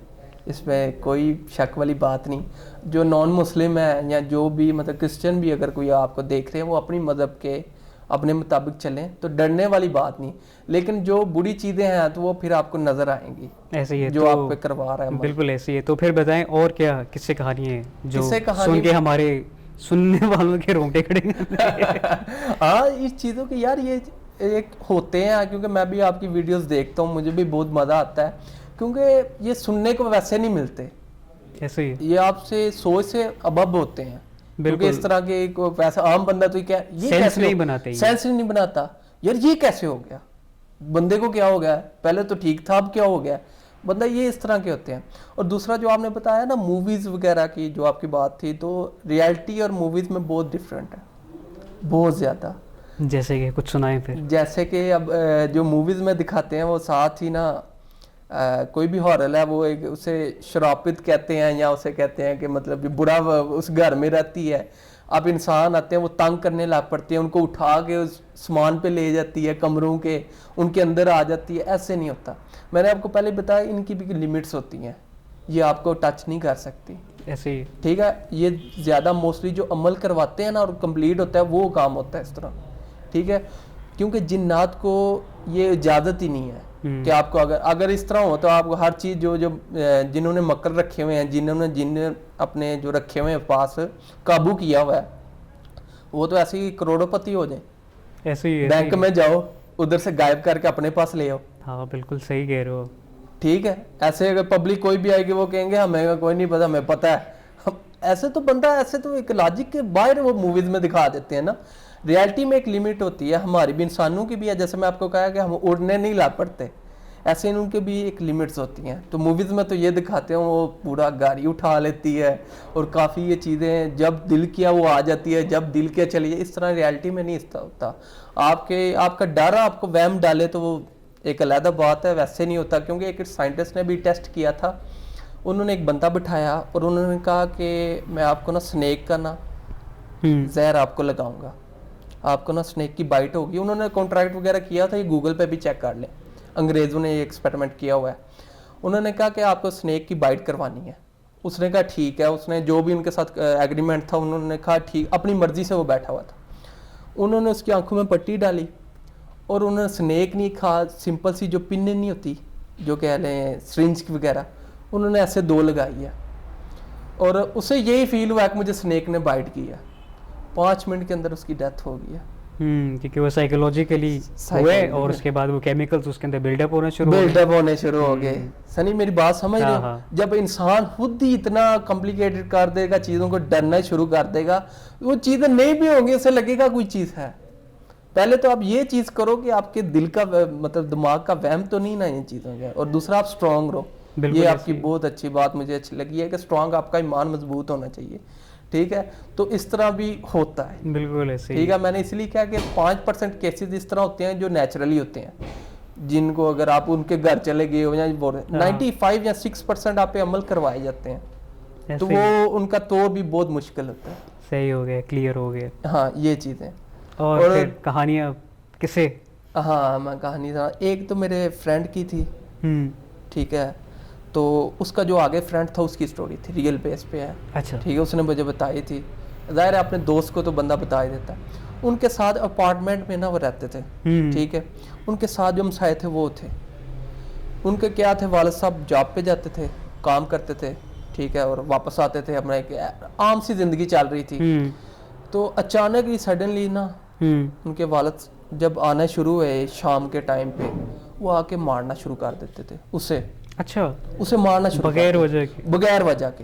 اس میں کوئی شک والی بات نہیں. جو نان مسلم ہے یا جو بھی مطلب کرسچن بھی اگر کوئی آپ کو دیکھ رہے ہیں, وہ اپنی مذہب کے اپنے مطابق چلیں تو ڈرنے والی بات نہیں. لیکن جو بری چیزیں ہیں تو وہ پھر آپ کو نظر آئیں گی, ایسے ہی ہے جو آپ پہ کروا رہا ہے. بالکل ایسے ہی ہے. تو پھر بتائیں اور کیا کس سے کہانی ہے جو سن کے ہمارے سننے والوں کے رونگٹے کھڑے ہیں؟ ہاں اس چیزوں کے یار یہ ایک ہوتے ہیں, کیونکہ میں بھی آپ کی ویڈیوز دیکھتا ہوں, مجھے بھی بہت مزہ آتا ہے, کیونکہ یہ سننے کو ویسے نہیں ملتے. ایسے ہی یہ آپ سے سوچ سے ابب ہوتے ہیں, کیونکہ اس طرح کے ویسا عام بندہ تو یہ سینس نہیں بناتے, سینس نہیں بناتا. یار یہ کیسے ہو گیا, بندے کو کیا ہو گیا, پہلے تو ٹھیک تھا اب کیا ہو گیا بندہ, یہ اس طرح کے ہوتے ہیں. اور دوسرا جو آپ نے بتایا نا موویز وغیرہ کی جو آپ کی بات تھی, تو ریالٹی اور موویز میں بہت ڈفرینٹ ہے, بہت زیادہ. جیسے کہ کچھ سنائیں پھر. جیسے کہ اب جو موویز میں دکھاتے ہیں وہ ساتھ ہی نا کوئی بھی ہارر ہے وہ ایک اسے شراپت کہتے ہیں, یا اسے کہتے ہیں کہ مطلب برا اس گھر میں رہتی ہے. اب انسان آتے ہیں وہ تنگ کرنے لگ پڑتے ہیں, ان کو اٹھا کے اس سامان پہ لے جاتی ہے, کمروں کے ان کے اندر آ جاتی ہے. ایسے نہیں ہوتا. میں نے آپ کو پہلے بتایا ان کی بھی لمٹس ہوتی ہیں, یہ آپ کو ٹچ نہیں کر سکتی. ایسے ہی ٹھیک ہے. یہ زیادہ موسٹلی جو عمل کرواتے ہیں نا اور کمپلیٹ ہوتا ہے وہ کام ہوتا ہے اس طرح. ٹھیک ہے, کیونکہ جنات کو یہ اجازت ہی نہیں ہے کہ آپ کو اگر اس طرح ہو تو آپ کو ہر چیز جو جنہوں نے مکر رکھے ہوئے ہیں, جنہوں نے جن اپنے جو رکھے ہوئے ہیں پاس قابو کیا ہوا ہے, وہ تو ایسے ہی کروڑوں پتی ہو جائیں. ایسے ہی بینک میں جاؤ ادھر سے غائب کر کے اپنے پاس لے آؤ. ہاں بالکل صحیح کہہ رہے ہو. ٹھیک ہے. ایسے اگر پبلک کوئی بھی آئے گی وہ کہیں گے ہمیں کوئی نہیں پتا, ہمیں پتا ہے. ایسے تو بندہ ایسے تو ایک لاجک کے باہر وہ موویز میں دکھا دیتے ہیں نا. ریالٹی میں ایک لمٹ ہوتی ہے, ہماری بھی انسانوں کی بھی ہے. جیسے میں آپ کو کہا کہ ہم اڑنے نہیں لا پڑتے, ایسے ان کے بھی ایک لمٹس ہوتی ہیں. تو موویز میں تو یہ دکھاتے ہیں وہ پورا گاڑی اٹھا لیتی ہے اور کافی یہ چیزیں جب دل کیا وہ آ جاتی ہے, جب دل کیا چلی جائے. اس طرح ریالٹی میں نہیں ہوتا. آپ کا ڈر آپ کو وہم ڈالے تو وہ ایک علیحدہ بات ہے, ویسے نہیں ہوتا. کیونکہ ایک سائنٹسٹ نے بھی ٹیسٹ کیا تھا, انہوں نے ایک بندہ بٹھایا اور انہوں نے کہا کہ میں آپ کو نا سنیک کا نا زہر آپ کو لگاؤں گا, آپ کو نا سنیک کی بائٹ ہوگی. انہوں نے کانٹریکٹ وغیرہ کیا تھا, یہ گوگل پہ بھی چیک کر لیں, انگریزوں نے یہ ایکسپیریمنٹ کیا ہوا ہے. انہوں نے کہا کہ آپ کو سنیک کی بائٹ کروانی ہے. اس نے کہا ٹھیک ہے. اس نے جو بھی ان کے ساتھ ایگریمنٹ تھا انہوں نے کہا ٹھیک, اپنی مرضی سے وہ بیٹھا ہوا تھا. انہوں نے اس کی آنکھوں میں پٹی ڈالی اور انہوں نے سنیک نہیں کھا, سمپل سی جو پنیں نہیں ہوتی جو کہہ لیں سرنج وغیرہ, انہوں نے ایسے 2 لگائی ہے اور اسے یہی فیل ہوا کہ مجھے سنیک نے بائٹ کیا. 5 منٹ کے اندر اس کی ڈیتھ ہو گئی ہے. کیونکہ وہ سائیکولوجیکلی ہوئے اور اس کے بعد وہ کیمیکلز اس کے اندر بلڈ اپ ہونے شروع ہو گئے. سنی میری بات سمجھ رہے ہو, جب انسان خود ہی اتنا کمپلیکیٹڈ کر دے گا, چیزوں کو ڈرنا شروع کر دے گا, وہ چیزیں نہیں بھی ہوں گی, اسے لگے گا کوئی چیز ہے. پہلے تو آپ یہ چیز کرو کہ آپ کے دل کا مطلب دماغ کا وہم تو نہیں نا ان چیزوں کا, اور دوسرا آپ اسٹرانگ رہو. یہ آپ کی بہت اچھی بات مجھے اچھی لگی ہے کہ اسٹرانگ آپ کا ایمان مضبوط ہونا چاہیے. ٹھیک ہے, تو اس طرح بھی ہوتا ہے. بالکل ایسے. ٹھیک ہے, میں نے اس لیے کہا کہ 5% کیسز اس طرح ہوتے ہیں جو نیچرلی ہوتے ہیں, جن کو اگر آپ ان کے گھر چلے گئے ہو یا 95 یا 6% آپ پہ عمل کروائے جاتے ہیں, تو وہ ان کا توڑ بھی بہت مشکل ہوتا ہے. صحیح ہو گیا, کلیئر ہو گیا. ہاں یہ چیزیں. اور پھر کہانیاں کسے؟ ہاں میں کہانی تھا, ایک تو میرے فرینڈ کی تھی. ٹھیک ہے, تو اس کا جو آگے فرینڈ تھا اس کی سٹوری تھی, ریئل بیس پہ ہے. اچھا ٹھیک ہے, اس نے مجھے بتائی تھی. ظاہر ہے اپنے دوست کو تو بندہ بتا ہی دیتا ہے. ان کے ساتھ اپارٹمنٹ میں نا وہ رہتے تھے. ٹھیک ہے, ان کے ساتھ جو ہمسائے تھے وہ تھے, ان کے کیا تھے, والد صاحب جاب پہ جاتے تھے, کام کرتے تھے. ٹھیک ہے, اور واپس آتے تھے, اپنا ایک عام سی زندگی چل رہی تھی. تو اچانک ہی سڈنلی نا ان کے والد جب آنا شروع ہوئے شام کے ٹائم پہ, وہ آ کے مارنا شروع کر دیتے تھے اسے. اچھا, اسے مارنا شروع بغیر وجہ کے؟ بغیر وجہ کے.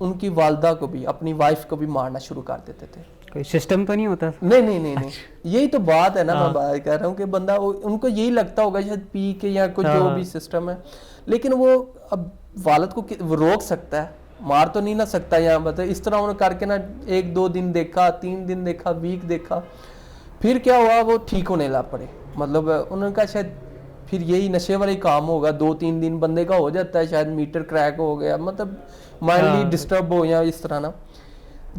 ان کی والدہ کو بھی, اپنی وائف کو بھی مارنا شروع کر دیتے تھے. کوئی سسٹم تو نہیں ہوتا؟ نہیں, یہی تو بات ہے نا, میں بات کر رہا ہوں کہ بندہ ان کو یہی لگتا ہوگا شاید پی کے یا کوئی جو بھی سسٹم ہے, لیکن وہ اب والد کو روک سکتا ہے, مار تو نہیں نہ سکتا. یا مطلب اس طرح انہوں نے کر کے نا 1-2 دن دیکھا, 3 دن دیکھا, ویک دیکھا, پھر کیا ہوا, وہ ٹھیک ہونے لگ پڑے. مطلب انہوں نے کہا شاید پھر یہی نشے والا کام ہوگا, 2-3 دن بندے کا ہو جاتا ہے, شاید میٹر کریک ہو گیا, مطلب مائنڈلی ڈسٹرب ہو یا اس طرح نا.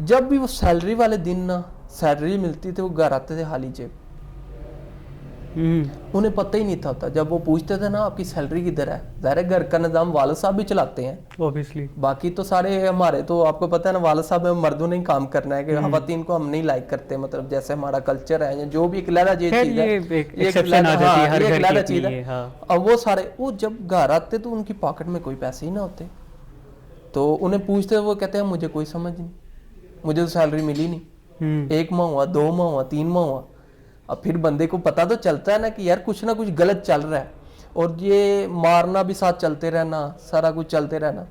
جب بھی وہ سیلری والے دن نا سیلری ملتی تھی, وہ گھر آتے تھے خالی جیب. انہیں پتہ ہی نہیں تھا. جب وہ پوچھتے تھے نا آپ کی سیلری کدھر ہے, ظاہر گھر کا نظام والد صاحب بھی چلاتے ہیں اوبیسلی, باقی تو سارے ہمارے تو آپ کو پتہ ہے نا, والد صاحب مردوں نے ہی کام کرنا ہے, کہ خواتین کو ہم نہیں لائک کرتے, مطلب جیسے ہمارا کلچر ہے, جو بھی ایک لہذا یہ چیز ہے, ایک لہذا چیز ہے. اب وہ سارے وہ جب گھر آتے تو ان کی پاکٹ میں کوئی پیسے ہی نہ ہوتے, تو انہیں پوچھتے وہ کہتے ہیں مجھے کوئی سمجھ نہیں, مجھے تو سیلری ملی نہیں, 1 ماہ ہوا, 2 ماہ ہوا, 3 ماہ ہوا. اب پھر بندے کو پتا تو چلتا ہے نا کہ یار کچھ نہ کچھ غلط چل رہا ہے, اور یہ مارنا بھی ساتھ چلتے رہنا, سارا کچھ چلتے رہنا.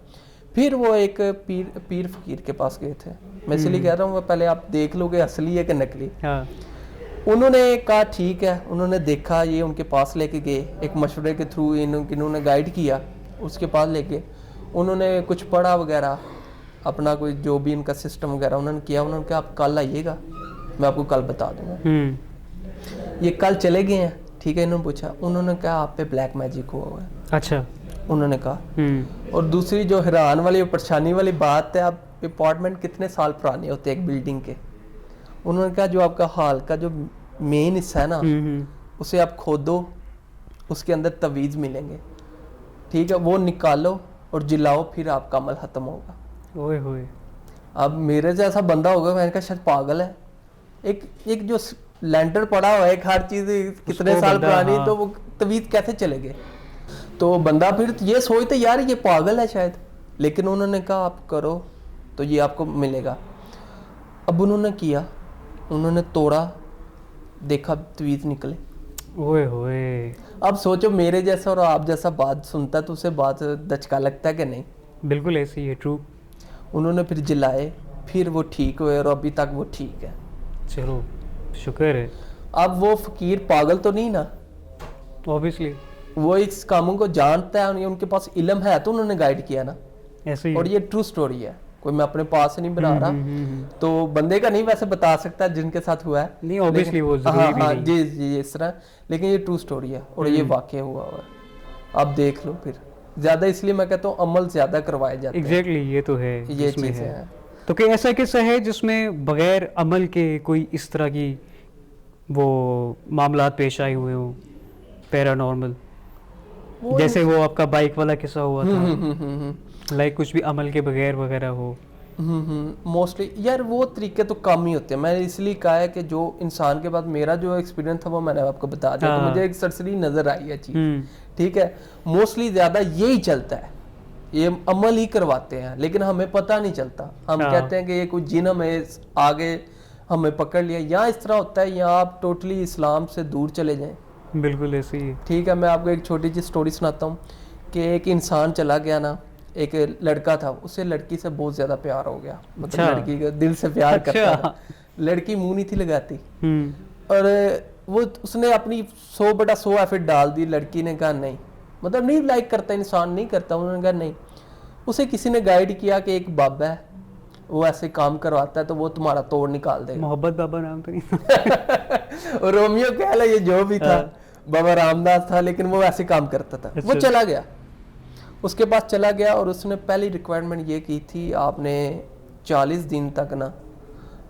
پھر وہ ایک پیر فقیر کے پاس گئے تھے. میں اس لیے کہہ رہا ہوں پہلے آپ دیکھ لو کہ اصلی ہے کہ نکلی. انہوں نے کہا ٹھیک ہے, انہوں نے دیکھا, یہ ان کے پاس لے کے گئے, ایک مشورے کے تھرو انہوں نے گائیڈ کیا, اس کے پاس لے کے انہوں نے کچھ پڑھا وغیرہ, اپنا کوئی جو بھی ان کا سسٹم وغیرہ انہوں نے کیا. انہوں نے کہا آپ کل آئیے گا, میں آپ کو کل بتا دوں گا. یہ کل چلے گئے ہیں. ٹھیک ہے, انہوں نے پوچھا, انہوں نے کہا آپ پہ بلیک میجک ہوا ہوا ہے. اچھا, انہوں نے کہا. اور دوسری جو حیران والی اور پریشانی والی بات ہے, آپ اپارٹمنٹ کتنے سال پرانے ہوتے ہیں ایک بلڈنگ کے. انہوں نے کہا جو آپ کا ہال کا جو مین حصہ ہے نا, اسے آپ کھودو, اس کے اندر تویز ملیں گے. ٹھیک ہے, وہ نکالو اور جلاؤ, پھر آپ کا عمل ختم ہوگا. اوئے ہوئے. اب میرے جیسا بندہ ہوگا, میں نے کہا شاید پاگل ہے, ایک جو لینٹر پڑا ہوا ہے, ایک ہر چیز کتنے سال پرانی, تو وہ تویز کیسے چلے گئے. تو بندہ پھر یہ سوچتے یار یہ پاگل ہے شاید, لیکن انہوں نے کہا آپ کرو تو یہ آپ کو ملے گا. اب انہوں نے کیا, انہوں نے توڑا, دیکھا تویز نکلے. اوئے ہوئے. اب سوچو میرے جیسا اور آپ جیسا بات سنتا تو اسے بات دچکا لگتا ہے کہ نہیں. بالکل ایسے ہی ہے, ٹرو. انہوں نے پھر جلائے, پھر وہ ٹھیک ہوئے, اور ابھی تک وہ ٹھیک ہے. چلو شکر ہے. اب وہ فقیر پاگل تو نہیں نا, اوبیسلی وہ اس کاموں کو جانتا ہے, ان کے پاس علم ہے تو انہوں نے گائیڈ کیا نا. ایسے ہی. اور یہ ٹرو سٹوری ہے, کوئی میں اپنے پاس سے نہیں بنا رہا, تو بندے کا نہیں ویسے بتا سکتا جن کے ساتھ ہوا ہے. نہیں اوبیسلی وہ ضروری بھی نہیں. جی جی اس طرح, لیکن یہ ٹرو سٹوری ہے اور یہ واقع ہوا ہوا ہے. آپ دیکھ لو پھر زیادہ, اس لیے میں کہتا ہوں عمل زیادہ کروائے جاتے ہیں. ایگزیکٹلی, یہ تو ہے, یہ چیز ہے. تو کہ ایسا قصہ ہے جس میں بغیر عمل کے کوئی اس طرح کی وہ معاملات پیش آئے ہوئے ہوں, پیرانارمل؟ جیسے وہ آپ کا بائک والا قصہ ہوا تھا، لائک کچھ بھی عمل کے بغیر وغیرہ ہو. موسٹلی یار وہ طریقے تو کم ہی ہوتے ہیں. میں نے اس لیے کہا ہے کہ جو انسان کے بعد میرا جو ایکسپیرینس تھا وہ میں نے آپ کو بتا دیا, تو مجھے ایک سرسری نظر آئی ہے چیز, ٹھیک ہے. موسٹلی زیادہ یہی چلتا ہے, یہ عمل ہی کرواتے ہیں لیکن ہمیں پتہ نہیں چلتا. ہم کہتے ہیں کہ یہ کوئی جن ہمیں آگے ہمیں پکڑ لیا. یا اس طرح ہوتا ہے یا آپ ٹوٹلی اسلام سے دور چلے جائیں. بالکل ایسے ہی, ٹھیک ہے. میں آپ کو ایک چھوٹی سی سٹوری سناتا ہوں کہ ایک انسان چلا گیا نا, ایک لڑکا تھا, اسے لڑکی سے بہت زیادہ پیار ہو گیا, مطلب لڑکی کا دل سے پیار کرتا تھا. لڑکی منہ نہیں تھی لگاتی, اور وہ اس نے اپنی 100/100 ایفرٹ ڈال دی. لڑکی نے کہا نہیں, مطلب نہیں لائک کرتا انسان, نہیں کرتا. انہوں نے کہا نہیں. اسے کسی نے گائیڈ کیا کہ ایک بابا ہے, وہ ایسے کام کرواتا ہے تو وہ تمہارا توڑ نکال دے گا. محبت بابا نام تو نہیں, رومیو کہہ لے یہ جو بھی تھا, بابا رام داس تھا, لیکن وہ ایسے کام کرتا تھا. وہ چلا گیا, اس کے پاس چلا گیا, اور اس نے پہلی ریکوائرمنٹ یہ کی تھی, آپ نے 40 دن تک نا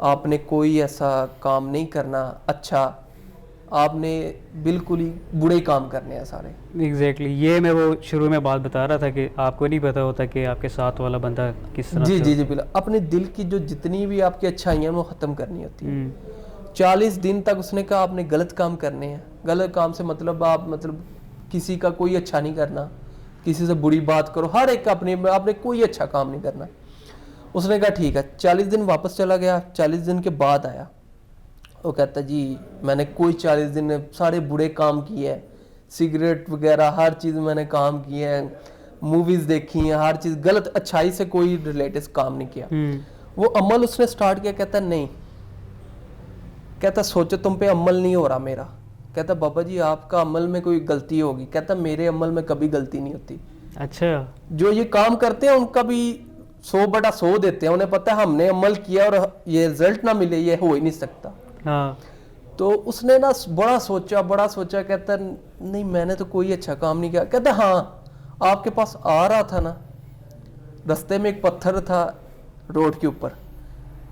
آپ نے کوئی ایسا کام نہیں کرنا اچھا, آپ نے بالکل ہی برے کام کرنے ہیں سارے. ایگزیکٹلی, یہ میں وہ شروع میں بات بتا رہا تھا کہ آپ کو نہیں پتا ہوتا کہ آپ کے ساتھ والا بندہ کس طرح. جی بالکل. اپنے دل کی جو جتنی بھی آپ کی اچھائیاں ہیں وہ ختم کرنی ہوتی ہیں. 40 دن تک اس نے کہا آپ نے غلط کام کرنے ہیں. غلط کام سے مطلب آپ کسی کا کوئی اچھا نہیں کرنا, کسی سے بری بات کرو, ہر ایک آپ نے کوئی اچھا کام نہیں کرنا. اس نے کہا ٹھیک ہے. 40 دن واپس چلا گیا. 40 دن کے بعد آیا, وہ کہتا جی میں نے کوئی 40 دن سارے برے کام کیے ہیں, سگریٹ وغیرہ ہر چیز میں نے کام کیے ہیں, موویز دیکھی ہیں, ہر چیز غلط, اچھائی سے کوئی ریلیٹڈ کام نہیں کیا. وہ عمل اس نے سٹارٹ کیا. کہتا نہیں, کہتا سوچو تم پہ عمل نہیں ہو رہا میرا. کہتا بابا جی آپ کا عمل میں کوئی غلطی ہوگی. کہتا میرے عمل میں کبھی غلطی نہیں ہوتی. اچھا, جو یہ کام کرتے ہیں ان کا بھی 100/100 دیتے ہیں, انہیں پتہ ہے ہم نے عمل کیا اور یہ رزلٹ نہ ملے, یہ ہو ہی نہیں سکتا. تو اس نے نا بڑا سوچا. کہتا نہیں میں نے تو کوئی اچھا کام نہیں کیا. کہتا ہاں آپ کے پاس آ رہا تھا نا, رستے میں ایک پتھر تھا روڈ کے اوپر,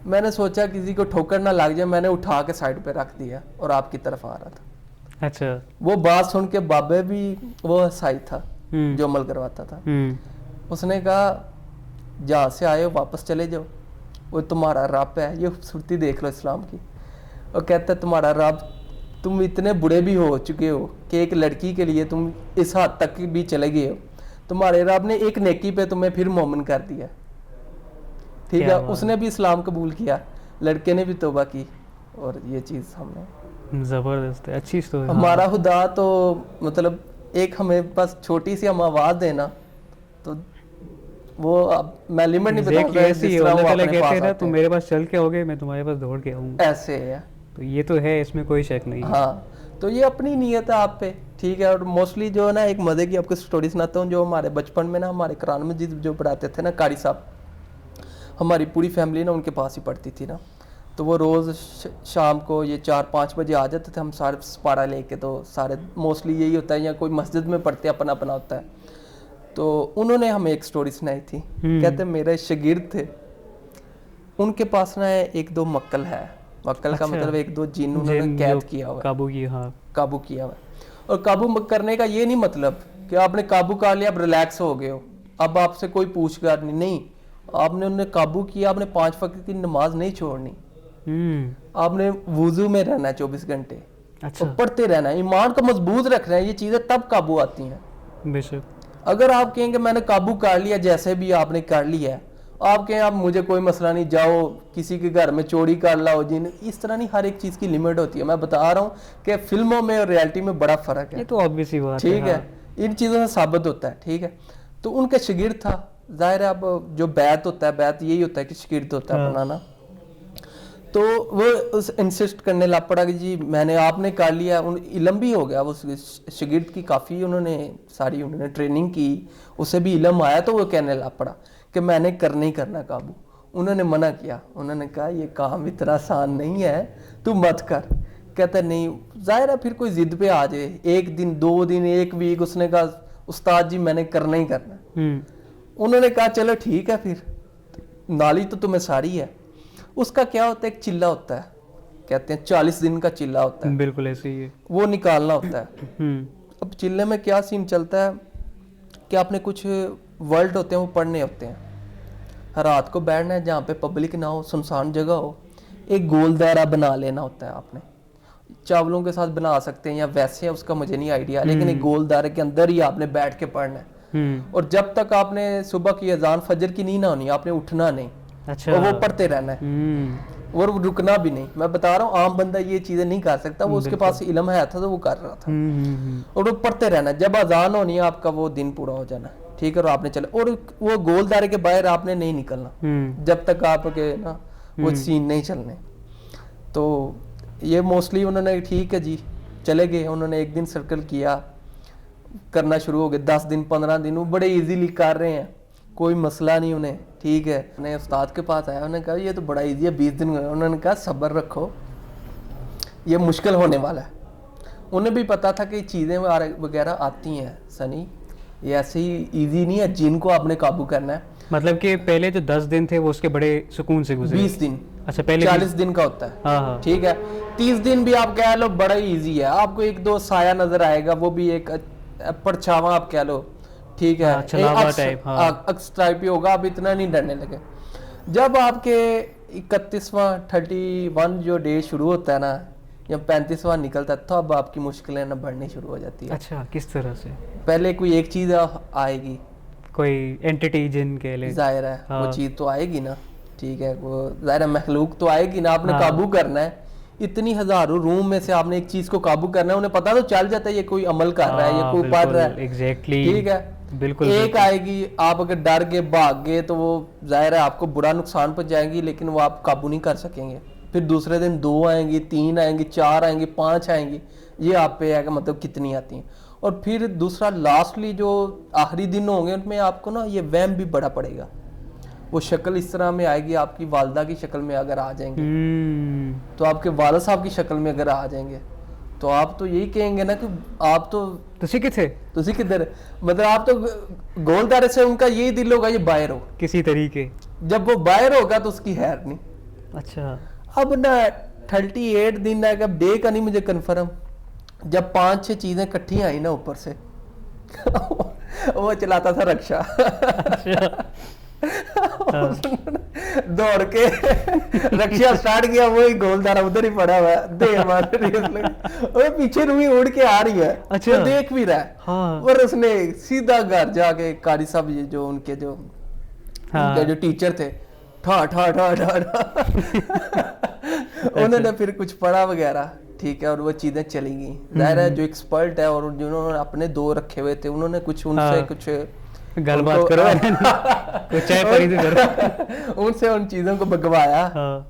میں نے سوچا کسی کو ٹھوکر نہ لگ جائے, میں نے اٹھا کے سائڈ پہ رکھ دیا اور آپ کی طرف آ رہا تھا. اچھا, وہ بات سن کے بابے بھی, وہ ہسائی تھا جو عمل کرواتا تھا. اس نے کہا جہاں سے آئے ہو واپس چلے جاؤ, وہ تمہارا رب ہے. یہ خوبصورتی دیکھ لو اسلام کی. اور کہتا ہے تمہارا رب, تم اتنے برے بھی ہو چکے ہو کہ ایک لڑکی کے لیے تم اس حد تک بھی چلے گئے ہو, تمہارے رب نے ایک نیکی پہ تمہیں پھر مومن کر دیا. ٹھیک ہے. اس نے بھی اسلام قبول کیا, لڑکے نے بھی توبہ کی, اور یہ چیز ہم نے زبردست ہے, اچھی سٹوری. ہمارا خدا تو مطلب ایک ہمیں بس چھوٹی سی ہم آواز دینا تو وہ اب میں لمٹ نہیں بتا سکتا. اللہ تعالیٰ کہتے ہیں تم میرے پاس چل کے ہوگے, میں تمہارے پاس دوڑ کے آؤں. ایسے ہے, تو یہ تو ہے, اس میں کوئی شک نہیں. ہاں, تو یہ اپنی نیت ہے آپ پہ, ٹھیک ہے. اور موسٹلی جو ہے نا, ایک مزے کی آپ کو سٹوری سناتا ہوں. جو ہمارے بچپن میں نا ہمارے قرآن مجید جو پڑھاتے تھے نا قاری صاحب, ہماری پوری فیملی نا ان کے پاس ہی پڑھتی تھی نا, تو وہ روز شام کو یہ 4-5 بجے آ جاتے تھے. ہم سارے سپارہ لے کے, تو سارے موسٹلی یہی ہوتا ہے, یا کوئی مسجد میں پڑھتے اپنا ہوتا ہے. تو انہوں نے ہمیں ایک سٹوری سنائی تھی. کہتے میرے شاگرد تھے, ان کے پاس نا 1-2 مکل ہے. مکل کا مطلب 1-2 جن انہوں نے قید کیا ہوا, قابو کیا ہوا. اور قابو کرنے کا یہ نہیں مطلب کہ آپ نے قابو کر لیا اب ریلیکس ہو گئے ہو, اب آپ سے کوئی پوچھ گچھ نہیں. آپ نے انہیں قابو کیا, آپ نے 5 وقت کی نماز نہیں چھوڑنی, آپ نے وضو میں رہنا ہے 24 گھنٹے, پڑھتے رہنا ہے, ایمان کو مضبوط رکھنا ہے. یہ چیزیں تب قابو آتی ہیں. بے شک. اگر آپ کہیں کہ میں نے قابو کر لیا, جیسے بھی آپ نے کر لیا ہے, آپ کہیں اب مجھے کوئی مسئلہ نہیں, جاؤ کسی کے گھر میں چوری کر لاؤ جن, اس طرح نہیں. ہر ایک چیز کی لمٹ ہوتی ہے. میں بتا رہا ہوں کہ فلموں میں اور ریالٹی میں بڑا فرق ہے. یہ تو obvious ہی بات ہے. ٹھیک ہے, ان چیزوں سے ثابت ہوتا ہے. ٹھیک ہے. تو ان کا شاگرد تھا, ظاہر ہے اب جو بیعت ہوتا ہے, بیعت یہی ہوتا ہے کہ شاگرد ہوتا ہے بنانا. تو وہ انسسٹ کرنے لگ پڑا کہ جی میں نے, آپ نے کر لیا. علم بھی ہو گیا وہ شاگرد کی, کافی انہوں نے ٹریننگ کی, اسے بھی علم آیا. تو وہ کہنے لگ پڑا کہ میں نے کرنا ہی کرنا قابو. انہوں نے منع کیا, انہوں نے کہا یہ کام اتنا آسان نہیں ہے, تو مت کر. کہتا نہیں, ظاہر ہے پھر کوئی ضد پہ آ جائے, 1 دن 2 دن 1 ویک, اس نے کہا استاد جی میں نے کرنا ہی کرنا. انہوں نے کہا چلو ٹھیک ہے, پھر نالی تو تمہیں ساری ہے. اس کا کیا ہوتا ہے, ایک چلہ ہوتا ہے, کہتے ہیں 40 دن کا چلہ ہوتا ہے. بالکل ایسے ہی ہے. وہ نکالنا ہوتا ہے. اب چلنے میں کیا سین چلتا ہے کہ آپ نے کچھ ورڈ ہوتے ہیں وہ پڑھنے ہوتے ہیں، رات کو بیٹھنا ہے جہاں پہ پبلک نہ ہو، سنسان جگہ ہو، ایک گول دائرہ بنا لینا ہوتا ہے. آپ نے چاولوں کے ساتھ بنا سکتے ہیں یا ویسے اس کا مجھے نہیں آئیڈیا، لیکن ایک گول دائرے کے اندر ہی آپ نے بیٹھ کے پڑھنا ہے. اور جب تک آپ نے صبح کی اذان فجر کی نہیں نہ ہونی، آپ نے اٹھنا نہیں، اور وہ پڑھتے رہنا ہے اور رکنا بھی نہیں. میں بتا رہا ہوں عام بندہ یہ چیزیں نہیں کر سکتا، وہ اس کے پاس علم ہے تھا تو وہ کر رہا تھا. اور وہ پڑھتے رہنا، جب اذان ہونی ہے آپ کا وہ دن پورا ہو جانا، ٹھیک ہے، اور آپ نے چلا، اور وہ گول دائرے کے باہر آپ نے نہیں نکلنا جب تک آپ کے نا وہ سین نہیں چلنے. تو یہ موسٹلی انہوں نے ٹھیک ہے جی چلے گئے. انہوں نے ایک دن سرکل کیا، کرنا شروع ہو گئے، 10 دن 15 دن وہ بڑے ایزیلی کر رہے ہیں، کوئی مسئلہ نہیں انہیں. ٹھیک ہے، میں استاد کے پاس آیا، انہوں نے کہا یہ تو بڑا ایزی ہے، 20 دن. انہوں نے کہا صبر رکھو، یہ مشکل ہونے والا ہے. انہیں بھی پتا تھا کہ چیزیں وغیرہ آتی ہیں سنی، یہ ایسے ہی ایزی نہیں ہے جن کو آپ نے قابو کرنا ہے. مطلب کہ پہلے جو 10 دن تھے وہ اس کے بڑے سکون سے گزرے. 20 دن، اچھا پہلے 40 دن کا ہوتا ہے، ٹھیک ہے. 30 دن بھی آپ کہہ لو بڑا ایزی ہے، آپ کو ایک دو سایہ نظر آئے گا، وہ بھی ایک پرچھاواں آپ کہہ لو، ٹھیک ہے، عکس ٹائپ ہی ہوگا، آپ اتنا نہیں ڈرنے لگے. جب آپ کے 31واں 31 جو ڈے شروع ہوتا ہے نا، یا 35واں نکلتا ہے، تو اب آپ کی مشکلیں نہ بڑھنی شروع ہو جاتی ہے. اچھا کس طرح سے؟ پہلے کوئی ایک چیز آئے گی، کوئی اینٹیٹی جن کے لئے، ظاہر ہے وہ چیز تو آئے گی نا، ٹھیک ہے، وہ ظاہر مخلوق تو آئے گی نا، آپ نے قابو کرنا ہے. اتنی ہزاروں روم میں سے آپ نے ایک چیز کو قابو کرنا ہے. انہیں پتا تو چل جاتا ہے یہ کوئی عمل کر رہا ہے، یہ کوئی پڑھ رہا ہے، ٹھیک ہے. بالکل ایک آئے گی، آپ اگر ڈر گئے بھاگ گئے تو وہ ظاہر ہے آپ کو برا نقصان پہنچائیں گی، لیکن وہ آپ قابو نہیں کر سکیں گے. پھر دوسرے دن 2 آئیں گی، 3 آئیں گی، 4 آئیں گی، 5 آئیں گی. یہ آپ پہ ہے کہ مطلب کتنی آتی ہیں. اور پھر دوسرا لاسٹلی جو آخری دن ہوں گے ان میں آپ کو نا یہ وہم بھی بڑا پڑے گا. وہ شکل اس طرح میں آئے گی، آپ کی والدہ کی شکل میں اگر آ جائیں گے تو آپ کے والد صاحب کی شکل میں اگر آ جائیں گے تو آپ تو یہی کہیں گے نا کہ آپ تو تسی کدھر، مطلب آپ تو گول دائرے سے ان کا یہی دل ہوگا یہ باہر ہو کسی طریقے. جب وہ باہر ہوگا تو اس کی خیر نہیں. اچھا اب نا 38 دن ہے کہ ڈے کا نہیں مجھے کنفرم، جب 5-6 چیزیں کٹھی آئی نا اوپر سے وہ چلاتا تھا رکشا، دوڑ کے رکشا سٹارٹ کیا، وہی گول دارا ادھر ہی پڑا ہوا ہے، دے ہمارے ریس لگی، اور پیچھے روئی اڑ کے آ رہی ہے، وہ دیکھ بھی رہا ہے. اور اس نے سیدھا گھر جا کے قاری صاحب جو ان کے جو ٹیچر تھے، ٹھا ٹھا ٹھا ٹھا انہوں نے پھر کچھ پڑھا وغیرہ، ٹھیک ہے، اور وہ چیزیں چلی گئیں. ظاہر ہے جو ایکسپرٹ ہے اور جنہوں نے اپنے 2 رکھے ہوئے تھے انہوں نے کچھ ان سے کچھ گل بات کرو، ان سے ان چیزوں کو بگوایا،